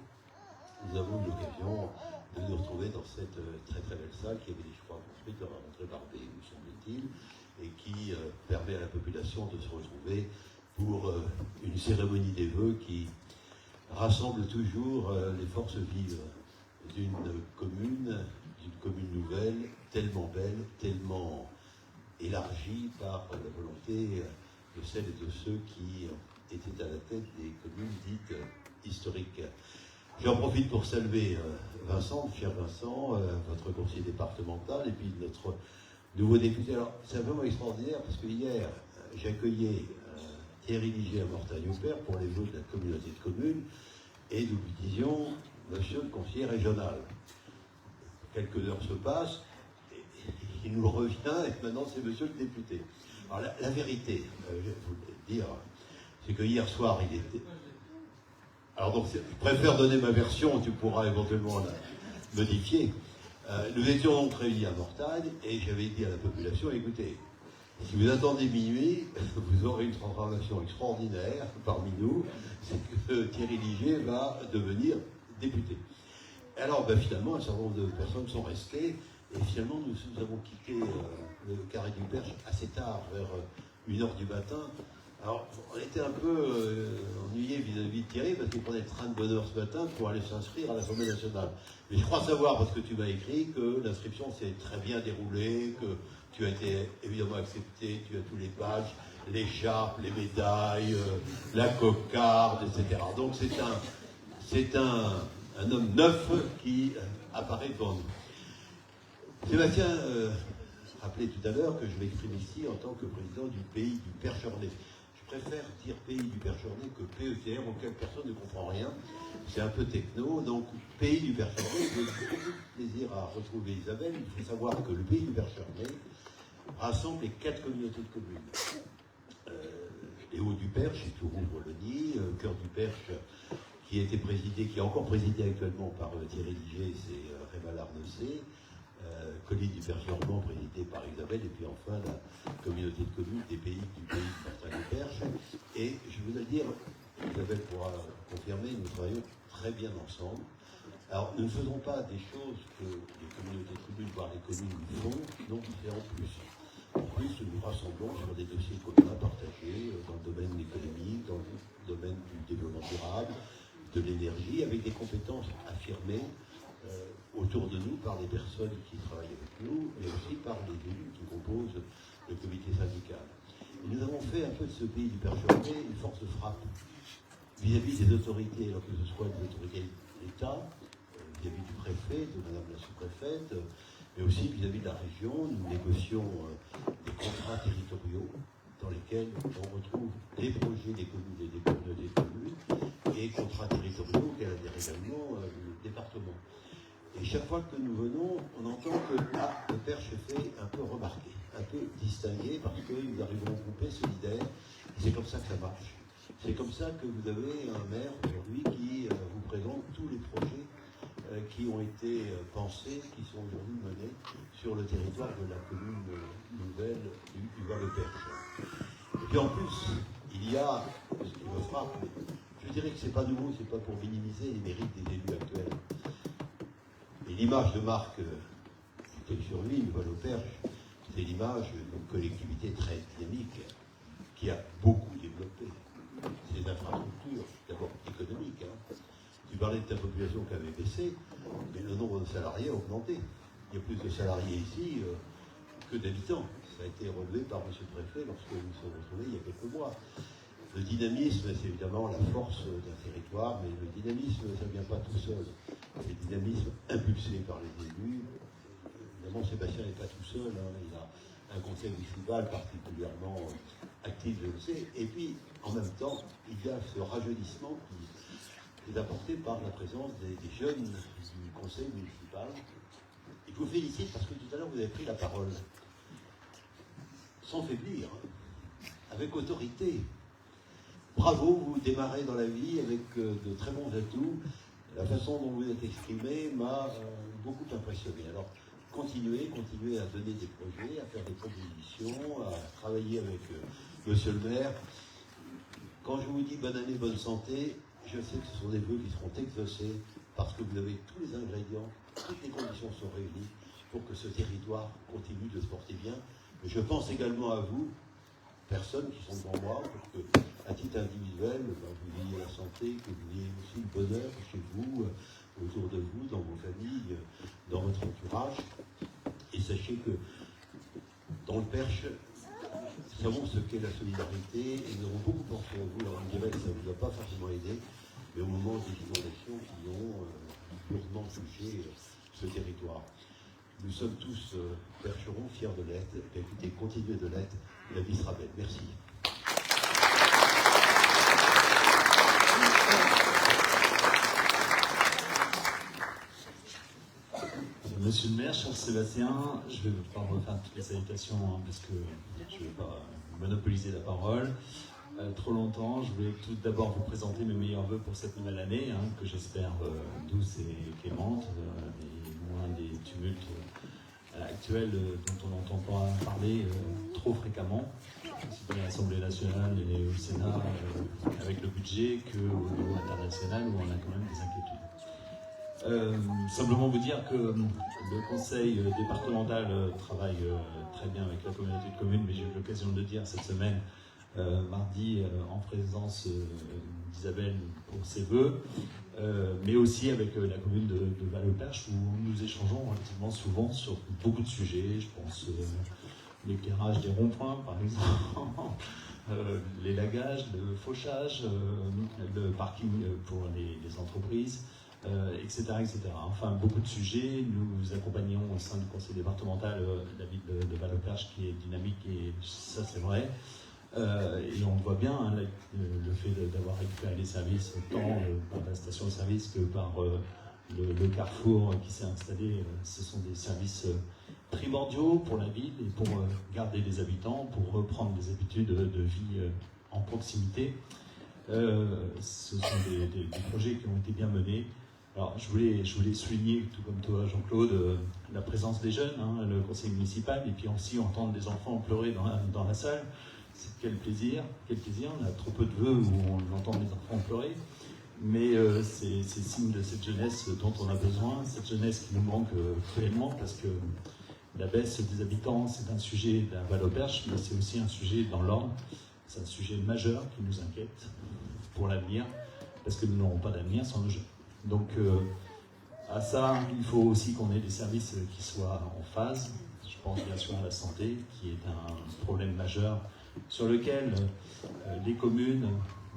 Nous avons eu l'occasion de nous retrouver dans cette très très belle salle qui avait des choix construits par André Barbet, me semble-t-il, et qui permet à la population de se retrouver pour une cérémonie des vœux qui rassemble toujours les forces vives d'une commune nouvelle, tellement belle, tellement élargie par la volonté de celles et de ceux qui étaient à la tête des communes dites historiques. J'en profite pour saluer Vincent, cher Vincent, votre conseiller départemental, et puis notre nouveau député. Alors, c'est vraiment extraordinaire, parce que hier, j'accueillais Thierry Liget à Mortagne-au-Père pour les vœux de la communauté de communes, et nous lui disions, monsieur le conseiller régional. Quelques heures se passent, et il nous revient, et maintenant c'est monsieur le député. Alors la vérité, je vais vous le dire, c'est que hier soir, il était... Alors donc, je préfère donner ma version, tu pourras éventuellement la modifier. Nous étions donc réunis à Mortagne, et j'avais dit à la population, écoutez, si vous attendez minuit, vous aurez une transformation extraordinaire parmi nous, c'est que Thierry Liget va devenir député. Alors, finalement, un certain nombre de personnes sont restées, et finalement, nous avons quitté le Carré du Perche assez tard, vers 1h du matin. Alors, on était un peu ennuyés vis-à-vis de Thierry, parce qu'il prenait le train de bonne heure ce matin pour aller s'inscrire à l'Assemblée nationale. Mais je crois savoir, parce que tu m'as écrit, que l'inscription s'est très bien déroulée, que tu as été évidemment accepté, tu as tous les badges, l'écharpe, les médailles, la cocarde, etc. Donc, c'est un homme neuf qui apparaît devant nous. Sébastien rappelait tout à l'heure que je m'exprime ici en tant que président du pays du Perchornais. Je préfère dire pays du Perchornais que PETR, auquel personne ne comprend rien. C'est un peu techno, donc pays du Perchornais. J'ai beaucoup de plaisir à retrouver Isabelle. Il faut savoir que le pays du Perchornais rassemble les 4 communautés de communes. Les Hauts du Perche, et Tourouvre-le-Nid, Cœur du Perche, qui est encore présidé actuellement par Thierry Ligés et Réval Arnocé, Colline du Perche-Normand, présidé par Isabelle, et puis enfin la communauté de communes du pays de Martin-du-Perche. Et je voudrais dire, Isabelle pourra confirmer, nous travaillons très bien ensemble. Alors, nous ne faisons pas des choses que les communautés de communes, voire les communes font, non, c'est en plus. En plus, nous nous rassemblons sur des dossiers communs partagés dans le domaine économique, dans le domaine du développement durable, de l'énergie, avec des compétences affirmées autour de nous par les personnes qui travaillent avec nous, mais aussi par les élus qui composent le comité syndical. Et nous avons fait un peu de ce pays du Perche-Normand une force de frappe vis-à-vis des autorités, alors que ce soit des autorités de l'État, vis-à-vis du préfet, de madame la sous-préfète, mais aussi vis-à-vis de la région. Nous négocions des contrats territoriaux dans lesquels on retrouve les projets des communes et des communautés de communes et contrats territoriaux auxquels adhère également le département. Et chaque fois que nous venons, on entend que là, le Perche est fait un peu remarqué, un peu distingué, parce que nous arrivons groupés, solidaires, et c'est comme ça que ça marche. C'est comme ça que vous avez un maire aujourd'hui qui vous présente tous les projets qui ont été pensés, qui sont aujourd'hui menés sur le territoire de la commune nouvelle du Val-de-Perche. Et puis en plus, il y a, ce qui me frappe, je dirais que c'est pas nouveau, c'est pas pour minimiser les mérites des élus actuels. Et l'image de marque du Pays-sur-Ville, du Val-de-Perche, c'est l'image d'une collectivité très dynamique qui a beaucoup développé ses infrastructures, d'abord économiques. Tu parlais de ta population qui avait baissé, mais le nombre de salariés a augmenté. Il y a plus de salariés ici que d'habitants. Ça a été relevé par M. le Préfet lorsque nous nous sommes retrouvés il y a quelques mois. Le dynamisme, c'est évidemment la force d'un territoire, mais le dynamisme, ça ne vient pas tout seul. C'est le dynamisme impulsé par les élus. Évidemment, Sébastien n'est pas tout seul. Il a un conseil municipal particulièrement actif, je le sais. Et puis, en même temps, il y a ce rajeunissement qui est apporté par la présence des jeunes du conseil municipal. Et je vous félicite parce que tout à l'heure, vous avez pris la parole. Sans faiblir, avec autorité. Bravo, vous démarrez dans la vie avec de très bons atouts. La façon dont vous êtes exprimé m'a beaucoup impressionné. Alors, continuez à donner des projets, à faire des propositions, à travailler avec monsieur le maire. Quand je vous dis bonne année, bonne santé, je sais que ce sont des vœux qui seront exaucés parce que vous avez tous les ingrédients, toutes les conditions sont réunies pour que ce territoire continue de se porter bien. Mais je pense également à vous, personnes qui sont devant moi, pour que, à titre individuel, vous ayez la santé, que vous ayez aussi le bonheur chez vous, autour de vous, dans vos familles, dans votre entourage. Et sachez que dans le Perche, nous savons ce qu'est la solidarité et nous avons beaucoup pensé à vous. Alors on dirait que ça ne vous a pas forcément aidé, mais au moment des inondations qui ont lourdement touché ce territoire. Nous sommes tous percherons, fiers de l'être. Écoutez, continuez de l'être, la vie sera belle. Merci. Monsieur le maire, cher Sébastien, je ne vais pas refaire toutes les salutations parce que je ne vais pas monopoliser la parole trop longtemps. Je voulais tout d'abord vous présenter mes meilleurs vœux pour cette nouvelle année, que j'espère douce et clémente, et loin des tumultes actuels dont on n'entend pas parler trop fréquemment, aussi bien à l'Assemblée nationale et au Sénat, avec le budget qu'au niveau international où on a quand même des inquiétudes. Simplement vous dire que le conseil départemental travaille très bien avec la communauté de communes, mais j'ai eu l'occasion de le dire cette semaine, mardi, en présence d'Isabelle pour ses vœux, mais aussi avec la commune de Val-de-Perche où nous échangeons relativement souvent sur beaucoup de sujets. Je pense l'éclairage des ronds-points par exemple, l'élagage, le fauchage, le parking pour les entreprises, etc., etc. Enfin, beaucoup de sujets. Nous accompagnons au sein du conseil départemental la ville de Val-de-Perche qui est dynamique et ça c'est vrai. Et on voit bien le fait d'avoir récupéré les services tant par la station de service que par le carrefour qui s'est installé. Ce sont des services primordiaux pour la ville et pour garder les habitants, pour reprendre des habitudes de vie en proximité. Ce sont des projets qui ont été bien menés. Alors, je voulais souligner, tout comme toi, Jean-Claude, la présence des jeunes, hein, le conseil municipal, et puis aussi entendre des enfants pleurer dans la salle. C'est quel plaisir. On a trop peu de vœux où on entend des enfants pleurer. Mais c'est signe de cette jeunesse dont on a besoin, cette jeunesse qui nous manque cruellement, parce que la baisse des habitants, c'est un sujet de la Val-au-Perche, mais c'est aussi un sujet dans l'Orne. C'est un sujet majeur qui nous inquiète pour l'avenir, parce que nous n'aurons pas d'avenir sans nos jeunes. Donc à ça, il faut aussi qu'on ait des services qui soient en phase. Je pense bien sûr à la santé, qui est un problème majeur sur lequel les communes,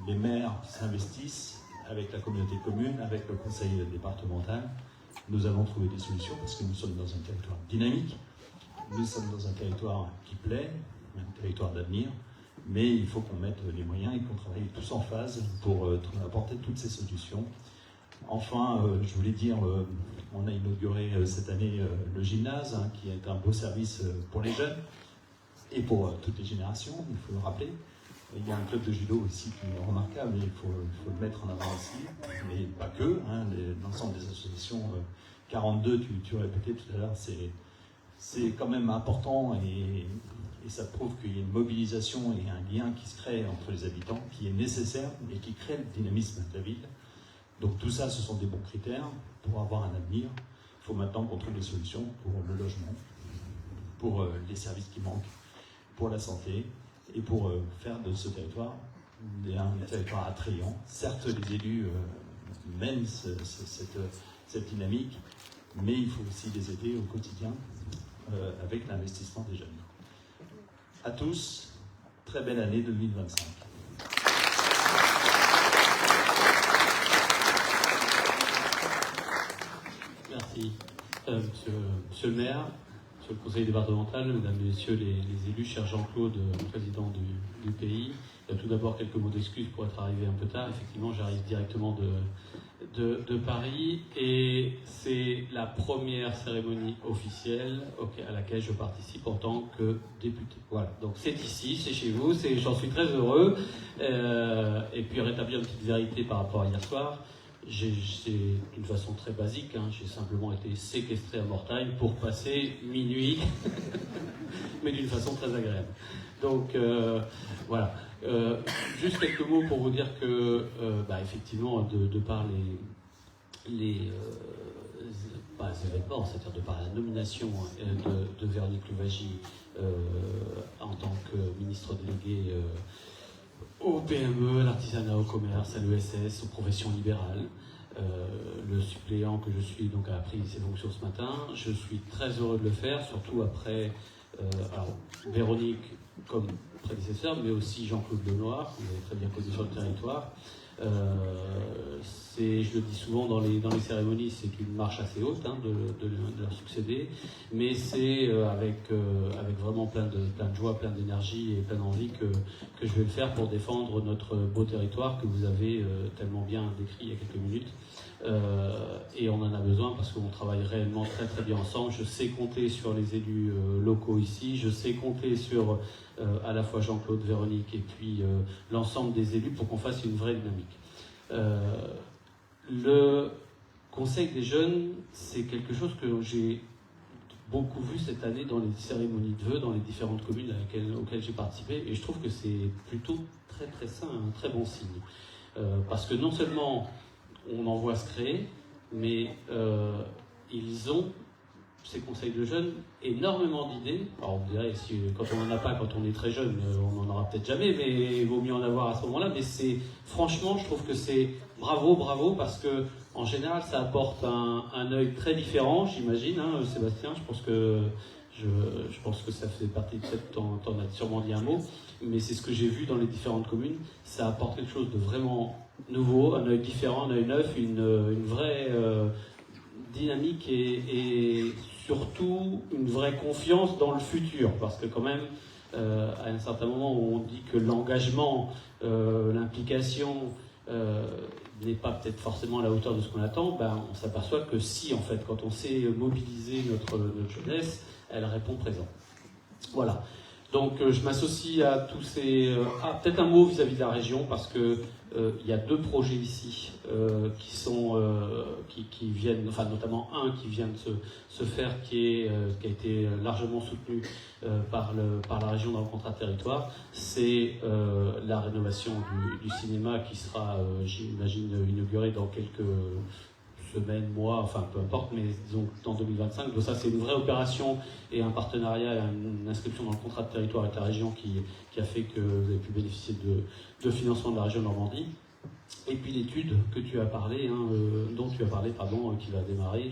les maires s'investissent avec la communauté de communes, avec le conseil départemental. Nous allons trouver des solutions parce que nous sommes dans un territoire dynamique, nous sommes dans un territoire qui plaît, un territoire d'avenir, mais il faut qu'on mette les moyens et qu'on travaille tous en phase pour apporter toutes ces solutions. Enfin, je voulais dire, on a inauguré cette année le gymnase, hein, qui est un beau service pour les jeunes et pour toutes les générations, il faut le rappeler. Il y a un club de judo aussi qui est remarquable, il faut le mettre en avant aussi, mais pas que, hein, l'ensemble des associations, 42, tu répétais tout à l'heure, c'est quand même important et ça prouve qu'il y a une mobilisation et un lien qui se crée entre les habitants, qui est nécessaire et qui crée le dynamisme de la ville. Donc tout ça, ce sont des bons critères pour avoir un avenir. Il faut maintenant qu'on trouve des solutions pour le logement, pour les services qui manquent, pour la santé, et pour faire de ce territoire un territoire attrayant. Certes, les élus mènent cette dynamique, mais il faut aussi les aider au quotidien avec l'investissement des jeunes. À tous, très belle année 2025. Merci. Monsieur le maire, Monsieur le conseil départemental, mesdames et messieurs les élus, cher Jean-Claude, président du pays, il y a tout d'abord quelques mots d'excuses pour être arrivé un peu tard. Effectivement, j'arrive directement de Paris et c'est la première cérémonie officielle à laquelle je participe en tant que député. Voilà, donc c'est ici, c'est chez vous, j'en suis très heureux. Et puis rétablir une petite vérité par rapport à hier soir. C'est d'une façon très basique, hein, j'ai simplement été séquestré à Mortagne pour passer minuit, mais d'une façon très agréable. Donc voilà, juste quelques mots pour vous dire que, effectivement, de par les événements, c'est-à-dire de par la nomination de Véronique Louwagie en tant que ministre délégué au PME, à l'artisanat, au commerce, à l'ESS, aux professions libérales. Le suppléant que je suis donc a pris ses fonctions ce matin. Je suis très heureux de le faire, surtout après Véronique comme prédécesseur, mais aussi Jean-Claude Lenoir, que vous avez très bien connu sur le territoire. Je le dis souvent dans les cérémonies, c'est une marche assez haute hein, de leur succéder, mais c'est avec vraiment plein de joie, plein d'énergie et plein d'envie que je vais le faire pour défendre notre beau territoire que vous avez tellement bien décrit il y a quelques minutes. Et on en a besoin parce qu'on travaille réellement très très bien ensemble. Je sais compter sur les élus locaux ici, je sais compter sur à la fois Jean-Claude, Véronique et puis l'ensemble des élus pour qu'on fasse une vraie dynamique. Le Conseil des jeunes, c'est quelque chose que j'ai beaucoup vu cette année dans les cérémonies de vœux, dans les différentes communes auxquelles j'ai participé, et je trouve que c'est plutôt très très sain, un très bon signe. Parce que non seulement on en voit se créer, mais ils ont, ces conseils de jeunes, énormément d'idées. Alors on dirait, quand on n'en a pas, quand on est très jeune, on n'en aura peut-être jamais, mais il vaut mieux en avoir à ce moment-là. Mais franchement, je trouve que c'est bravo, parce que en général, ça apporte un œil très différent, j'imagine, hein, Sébastien, je pense que ça fait partie de cette, t'en as sûrement dit un mot, mais c'est ce que j'ai vu dans les différentes communes. Ça apporte quelque chose de vraiment nouveau, un œil différent, un œil neuf, une vraie dynamique et surtout une vraie confiance dans le futur, parce que quand même, à un certain moment où on dit que l'engagement, l'implication n'est pas peut-être forcément à la hauteur de ce qu'on attend, on s'aperçoit que si, en fait, quand on sait mobiliser notre jeunesse, elle répond présent. Voilà. Donc je m'associe à tous ces... peut-être un mot vis-à-vis de la région, parce que il y a 2 projets ici qui viennent, enfin notamment un qui vient de se faire, qui a été largement soutenu par la région dans le contrat de territoire. C'est la rénovation du cinéma qui sera, j'imagine, inauguré dans quelques semaines, mois, enfin peu importe, mais disons en 2025. Donc ça, c'est une vraie opération et un partenariat, une inscription dans le contrat de territoire avec la région qui a fait que vous avez pu bénéficier de financement de la région Normandie. Et puis l'étude que tu as parlé, dont tu as parlé, qui va démarrer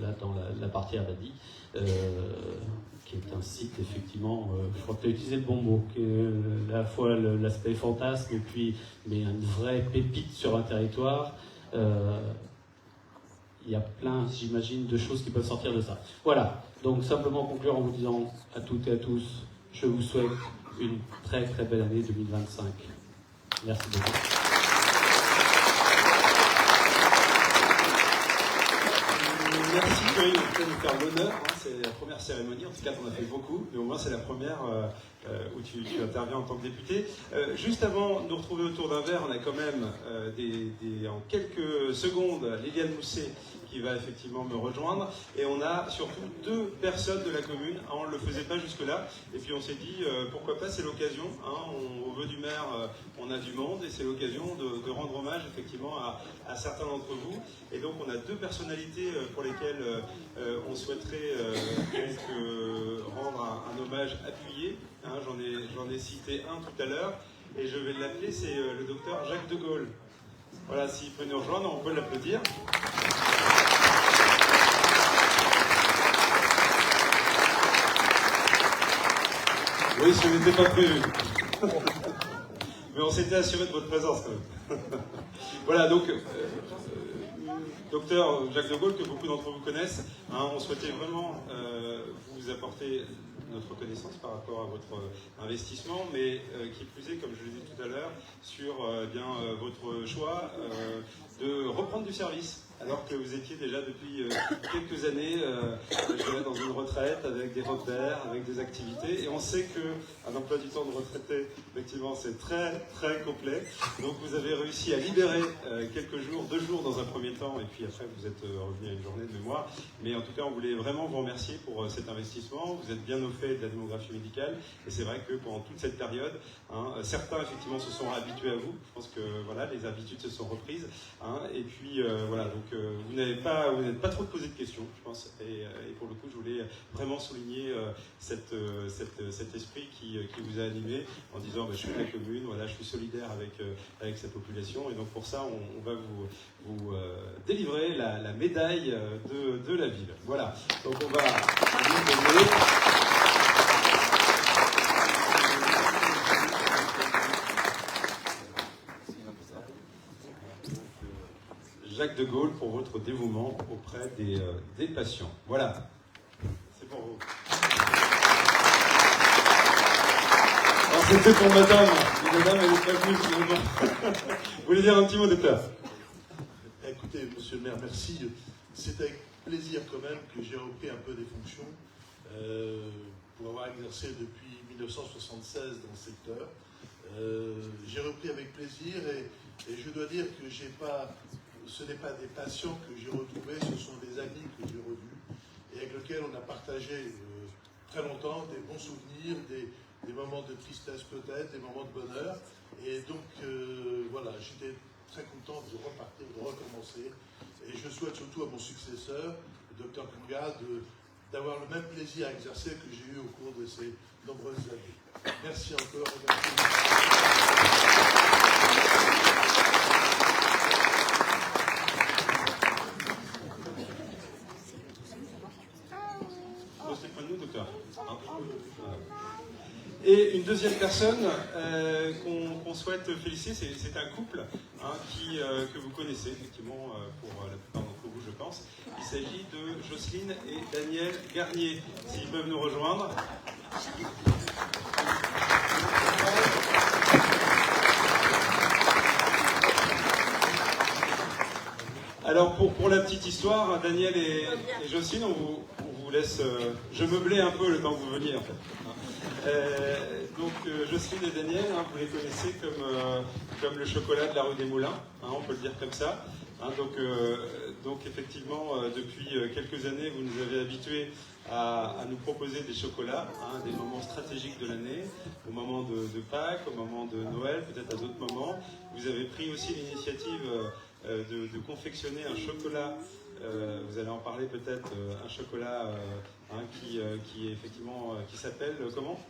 là dans la partie Abadi, qui est un site effectivement, je crois que tu as utilisé le bon mot, qui est à la fois l'aspect fantasme mais une vraie pépite sur un territoire. Il y a plein, j'imagine, de choses qui peuvent sortir de ça. Voilà, donc simplement conclure en vous disant à toutes et à tous, je vous souhaite une très très belle année 2025. Merci beaucoup. Merci Corinne de nous faire l'honneur, c'est la première cérémonie, en tout cas on a fait beaucoup, mais au moins c'est la première où tu interviens en tant que député. Juste avant de nous retrouver autour d'un verre, on a quand même en quelques secondes Liliane Mousset qui va effectivement me rejoindre, et on a surtout 2 personnes de la commune, on ne le faisait pas jusque-là, et puis on s'est dit pourquoi pas, c'est l'occasion, au vœu du maire on a du monde, et c'est l'occasion de rendre hommage effectivement à certains d'entre vous, et donc on a 2 personnalités pour lesquelles on souhaiterait rendre un hommage appuyé, j'en ai cité un tout à l'heure, et je vais l'appeler, c'est le docteur Jacques de Gaulle. Voilà, s'il peut nous rejoindre, on peut l'applaudir. Oui, ce n'était pas prévu. Mais on s'était assuré de votre présence quand même. Voilà, donc, docteur Jacques de Gaulle, que beaucoup d'entre vous connaissent, on souhaitait vraiment vous apporter notre reconnaissance par rapport à votre investissement, mais qui plus est, comme je l'ai dit tout à l'heure, sur votre choix de reprendre du service, alors que vous étiez déjà depuis quelques années dans une retraite avec des repères, avec des activités, et on sait qu'un emploi du temps de retraité, effectivement, c'est très très complet. Donc vous avez réussi à libérer quelques jours, 2 jours dans un premier temps, et puis après vous êtes revenu à une journée de mémoire. Mais en tout cas, on voulait vraiment vous remercier pour cet investissement. Vous êtes bien au fait de la démographie médicale, et c'est vrai que pendant toute cette période, certains effectivement se sont habitués à vous. Je pense que voilà, les habitudes se sont reprises, et puis voilà, donc vous n'êtes pas trop posé de questions, je pense, et pour le coup, je voulais vraiment souligner cet esprit qui vous a animé en disant je suis de la commune, voilà, je suis solidaire avec cette population, et donc pour ça, on va vous délivrer la médaille de la ville. Voilà, donc on va vous donner. Jacques de Gaulle pour votre dévouement auprès des patients. Voilà, c'est pour vous. Alors c'était pour madame, elle n'est pas venue finalement. Vous voulez dire un petit mot, docteur? Écoutez, monsieur le maire, merci. C'est avec plaisir quand même que j'ai repris un peu des fonctions pour avoir exercé depuis 1976 dans le secteur. J'ai repris avec plaisir et je dois dire que ce n'est pas des patients que j'ai retrouvés, ce sont des amis que j'ai revus et avec lesquels on a partagé très longtemps des bons souvenirs, des moments de tristesse peut-être, des moments de bonheur. Et donc voilà, j'étais très content de repartir, de recommencer. Et je souhaite surtout à mon successeur, le Dr Kunga, d'avoir le même plaisir à exercer que j'ai eu au cours de ces nombreuses années. Merci encore. Et une deuxième personne qu'on souhaite féliciter, c'est un couple que vous connaissez effectivement pour la plupart d'entre vous, je pense. Il s'agit de Jocelyne et Daniel Garnier. S'ils peuvent nous rejoindre. Alors pour la petite histoire, Daniel et Jocelyne, on vous laisse... je meublais un peu le temps que vous veniez en fait. Donc Jocelyne et Daniel, hein, vous les connaissez comme le chocolat de la rue des Moulins, hein, on peut le dire comme ça. Hein, donc effectivement, depuis quelques années, vous nous avez habitués à nous proposer des chocolats, hein, des moments stratégiques de l'année, au moment de Pâques, au moment de Noël, peut-être à d'autres moments. Vous avez pris aussi l'initiative de confectionner un chocolat, vous allez en parler peut-être, un chocolat hein, qui est effectivement, qui s'appelle comment ?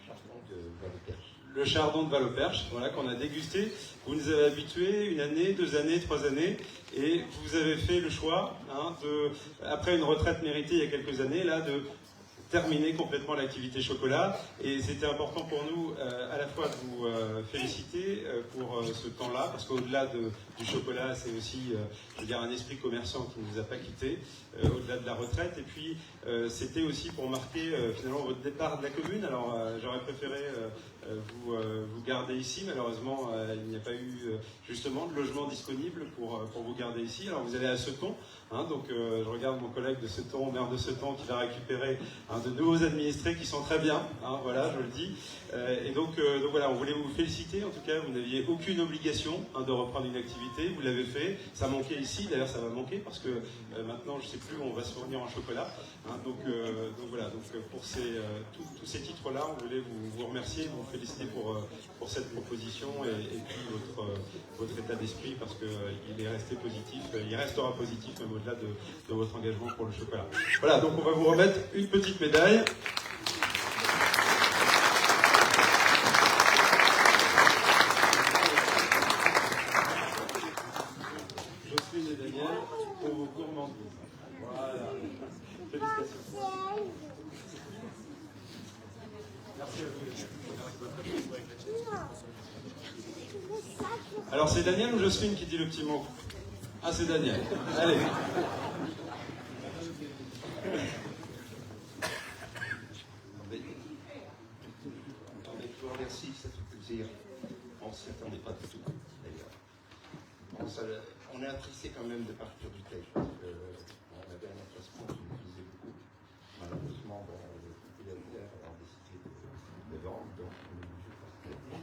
Chardon de Val-au-Perche. Le chardon de Val-au-Perche, voilà, qu'on a dégusté. Vous nous avez habitués 1 année, 2 années, 3 années, et vous avez fait le choix, hein, après une retraite méritée il y a quelques années, là, de terminer complètement l'activité chocolat. Et c'était important pour nous à la fois de vous féliciter pour ce temps-là, parce qu'au-delà du chocolat, c'est aussi, je veux dire, un esprit commerçant qui ne nous a pas quittés, au-delà de la retraite. Et puis, c'était aussi pour marquer finalement votre départ de la commune. Alors, j'aurais préféré vous garder ici. Malheureusement, il n'y a pas eu justement de logement disponible pour vous garder ici. Alors, vous allez à Seton. Hein, donc je regarde mon collègue de Seton, maire de Seton, qui va récupérer de nouveaux administrés qui sont très bien, hein, voilà, je le dis. Et donc voilà, on voulait vous féliciter. En tout cas, vous n'aviez aucune obligation de reprendre une activité, vous l'avez fait. Ça manquait ici, d'ailleurs ça va manquer parce que maintenant je ne sais plus où on va se fournir en chocolat. Hein, donc voilà, donc pour tous ces titres-là, on voulait vous remercier, vous féliciter pour cette proposition et puis votre état d'esprit, parce qu'il est resté positif, il restera positif même au-delà de votre engagement pour le chocolat. Voilà, donc on va vous remettre une petite médaille. Jocelyne et Daniel, pour vos gourmandises. Voilà. Félicitations. Merci à vous. Alors c'est Daniel ou Jocelyne qui dit le petit mot? Ah, c'est Daniel. Allez. Je vous remercie, ça fait plaisir. On ne s'y attendait pas du tout, d'ailleurs. On est attristé quand même de partir du texte, parce qu'on avait un emplacement qui nous plaisait beaucoup. Malheureusement, le propriétaire a décidé de vendre, donc on est obligé de partir.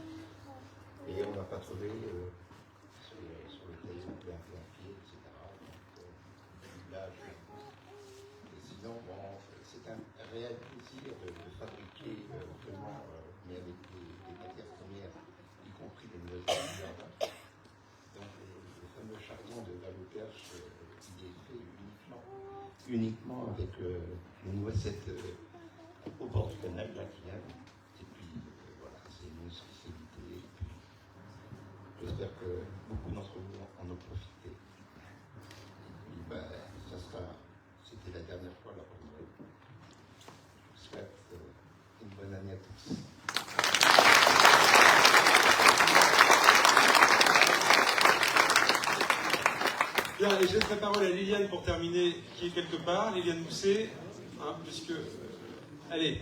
Et on n'a pas trouvé sur lequel on pouvait appeler un pied, etc. Donc, là, sinon, bon, c'est un réel plaisir de fabriquer vraiment, mais avec des matières premières, y compris des nouvelles matières. Donc, le fameux chardon de Val-au-Perche, il est fait uniquement avec une noisette au bord du canal, là, qui a. Et puis, voilà, c'est une spécialité. J'espère que beaucoup d'entre vous en ont profité. Et puis, c'était la dernière fois là pour Noël. Je vous souhaite une bonne année à tous. Bien, et je laisse la parole à Liliane pour terminer, qui est quelque part, Liliane Mousset, hein, puisque, allez,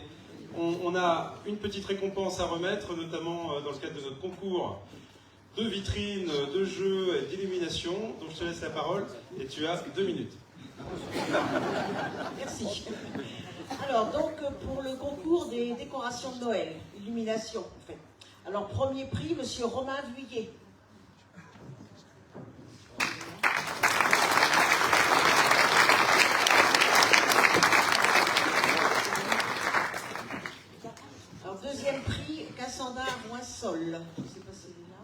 on a une petite récompense à remettre, notamment dans le cadre de notre concours de vitrines, de jeux et d'illumination. Donc je te laisse la parole et tu as 2 minutes. Merci. Alors, donc, pour le concours des décorations de Noël, illumination, en fait. Alors, premier prix, monsieur Romain Vuillet. Alors, deuxième prix, Cassandra Moissol. Je ne sais pas si elle est là.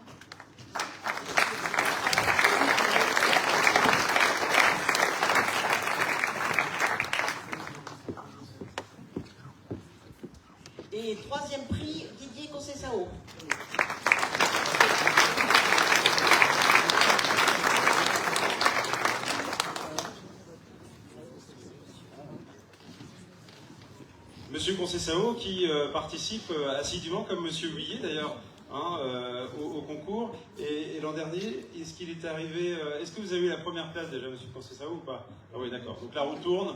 Et troisième prix, Didier Concessao. Monsieur Concessao qui participe assidûment, comme Monsieur Vuillet d'ailleurs, hein, au concours. Et l'an dernier, est-ce qu'il est arrivé... est-ce que vous avez eu la première place déjà, Monsieur Concessao, ou pas? Ah oui, d'accord. Donc la roue tourne.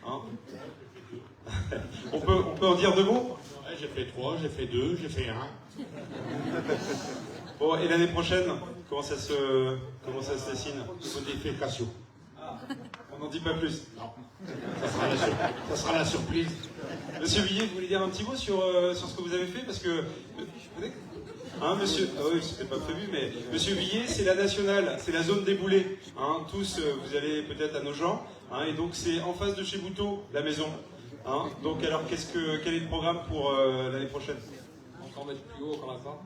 Hein. on peut en dire 2 mots? Ouais, j'ai fait 3, j'ai fait 2, j'ai fait 1. Bon, et l'année prochaine, comment ça se dessine? Modification. On n'en dit pas plus. Non. Ça sera la surprise. Monsieur Villiers, vous voulez dire un petit mot sur ce que vous avez fait? Parce que... Hein, monsieur... Ah oui, c'était pas prévu, mais... Monsieur Villiers, c'est la nationale, c'est la zone déboulée. Hein, tous, vous allez peut-être à Nogent. Hein, et donc, c'est en face de chez Bouteau, la maison. Hein, donc, alors, quel est le programme pour l'année prochaine? Encore mettre plus haut encore la fin.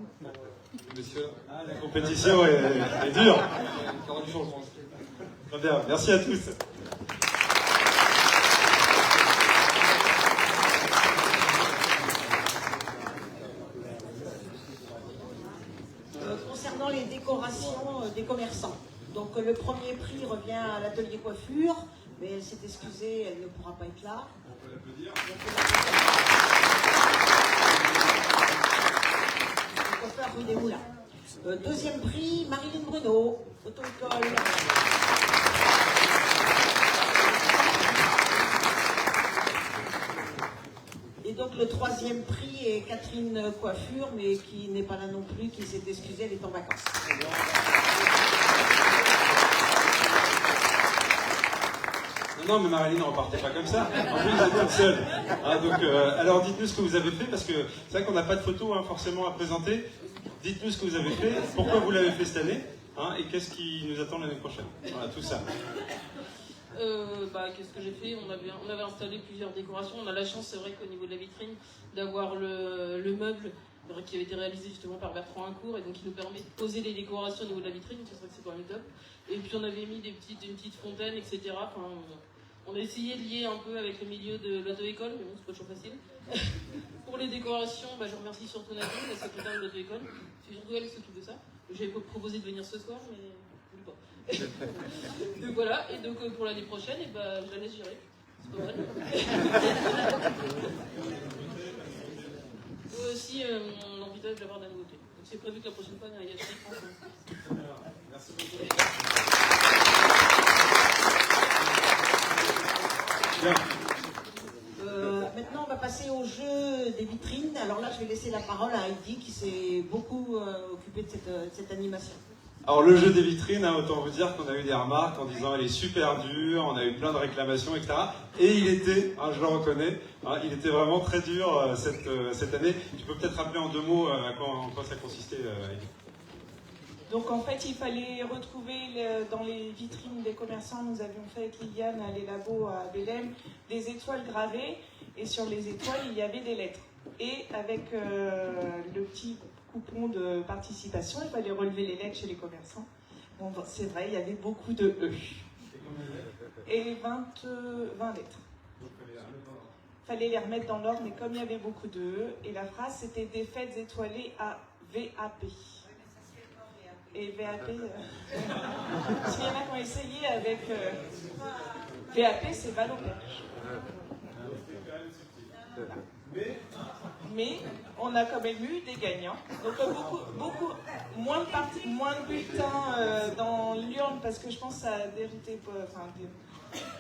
Monsieur. Ah, la compétition est dure. Encore du changement. Très bien, merci à tous. Concernant les décorations des commerçants, donc le premier prix revient à l'atelier coiffure, mais elle s'est excusée, elle ne pourra pas être là. On peut l'applaudir. Coiffeur rue des Moulins. Deuxième prix, Marilyn Bruno, auto-école. Et donc le troisième prix est Catherine Coiffure, mais qui n'est pas là non plus, qui s'est excusée, elle est en vacances. Non, mais Marilyn, ne repartez pas comme ça. En plus, vous êtes toute seule. Hein, donc, alors, dites-nous ce que vous avez fait, parce que c'est vrai qu'on n'a pas de photos forcément à présenter. Dites-nous ce que vous avez fait, pourquoi vous l'avez fait cette année, hein, et qu'est-ce qui nous attend l'année prochaine. Voilà, tout ça. Qu'est-ce que j'ai fait? On avait installé plusieurs décorations. On a la chance, c'est vrai qu'au niveau de la vitrine, d'avoir le meuble qui avait été réalisé justement par Bertrand Incourt, et donc qui nous permet de poser les décorations au niveau de la vitrine. C'est vrai que c'est quand même top. Et puis on avait mis une petite fontaine, etc. Enfin, on a essayé de lier un peu avec le milieu de l'auto-école, mais bon, c'est pas toujours facile. Pour les décorations, je remercie surtout Nadine, la secrétaire de l'auto-école. C'est surtout elle qui s'occupe de ça. J'avais proposé de venir ce soir, mais je voulais pas. Donc voilà, et donc pour l'année prochaine, je la laisse gérer. C'est pas mal. Aussi, on envisage d'avoir de la nouveauté. Donc c'est prévu que la prochaine fois, il y a des France. Merci beaucoup. Bien. Maintenant, on va passer au jeu des vitrines. Alors là, je vais laisser la parole à Heidi, qui s'est beaucoup occupée de cette animation. Alors le jeu des vitrines, autant vous dire qu'on a eu des remarques en disant elle est super dure, on a eu plein de réclamations, etc. Et il était, je le reconnais, il était vraiment très dur cette année. Tu peux peut-être rappeler en deux mots en quoi ça consistait, Heidi? Donc en fait, il fallait retrouver dans les vitrines des commerçants, nous avions fait avec Liliane à les labos à Bélem, des étoiles gravées, et sur les étoiles, il y avait des lettres. Et avec le petit coupon de participation, il fallait relever les lettres chez les commerçants. Bon, c'est vrai, il y avait beaucoup de E. Et 20 lettres. Il fallait les remettre dans l'ordre, mais comme il y avait beaucoup de E, et la phrase c'était des fêtes étoilées à VAP. Et VAP, s'il y en a qui ont essayé avec VAP, c'est Val au Perche. Mais on a quand même eu des gagnants. Donc beaucoup moins de bulletins dans l'urne, parce que je pense que ça a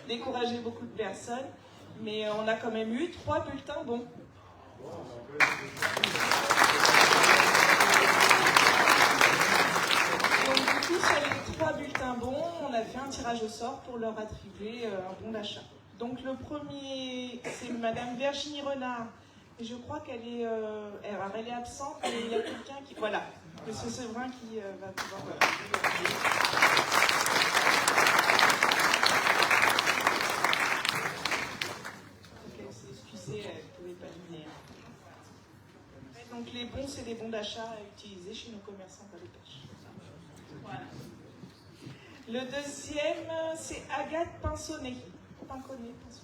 découragé beaucoup de personnes. Mais on a quand même eu 3 bulletins bons. Donc du coup, sur les 3 bulletins bons, on a fait un tirage au sort pour leur attribuer un bon d'achat. Donc le premier, c'est Madame Virginie Renard. Et je crois qu'elle est, elle est absente, mais il y a quelqu'un qui... Voilà, Monsieur Sevrin qui va pouvoir... Elle s'est excusée, elle ne pouvait pas venir. Donc les bons, c'est des bons d'achat à utiliser chez nos commerçants à l'épêche. Voilà. Le deuxième, c'est Agathe Pinsonnet. Pinconnet, c'est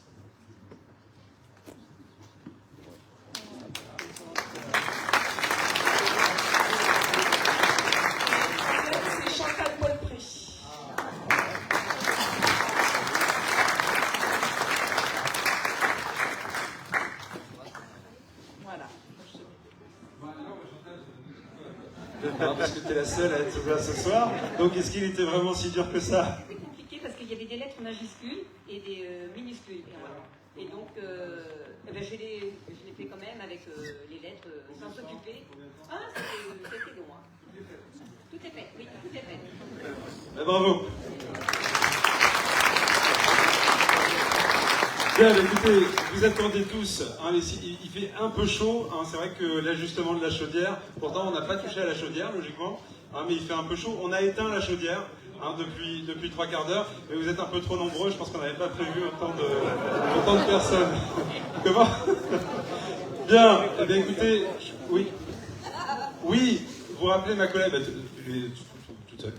Chantal Paul-Pré. Voilà. Parce que tu es la seule à être là ce soir. Donc est-ce qu'il était vraiment si dur que ça? C'était compliqué parce qu'il y avait des lettres majuscules et des minuscules. Et donc, je l'ai fait quand même avec les lettres sans s'occuper. Ah, c'était long. Hein. Tout est fait, oui, tout est fait. Bravo. Bien, écoutez, vous attendez tous. Hein, il fait un peu chaud. Hein, c'est vrai que l'ajustement de la chaudière, pourtant on n'a pas touché à la chaudière, logiquement. Hein, mais il fait un peu chaud. On a éteint la chaudière depuis 3 quarts d'heure. Mais vous êtes un peu trop nombreux. Je pense qu'on n'avait pas prévu autant de personnes. Comment? Bien. Eh bien, écoutez, oui. Oui, vous rappelez ma collègue. Toute seule.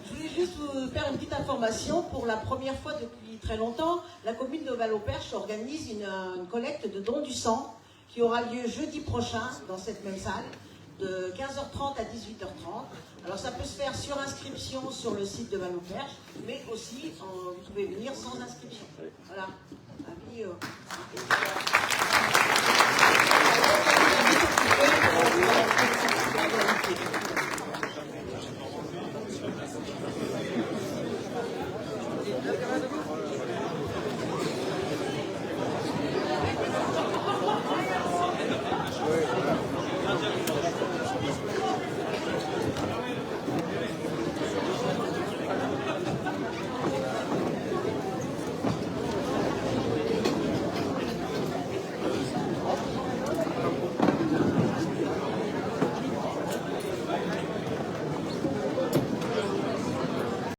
Je voulais juste vous faire une petite information. Pour la première fois depuis très longtemps, la commune de Val-au-Perche organise une collecte de dons du sang qui aura lieu jeudi prochain dans cette même salle de 15h30 à 18h30. Alors ça peut se faire sur inscription sur le site de Val-au-Perche, mais aussi vous pouvez venir sans inscription. Voilà.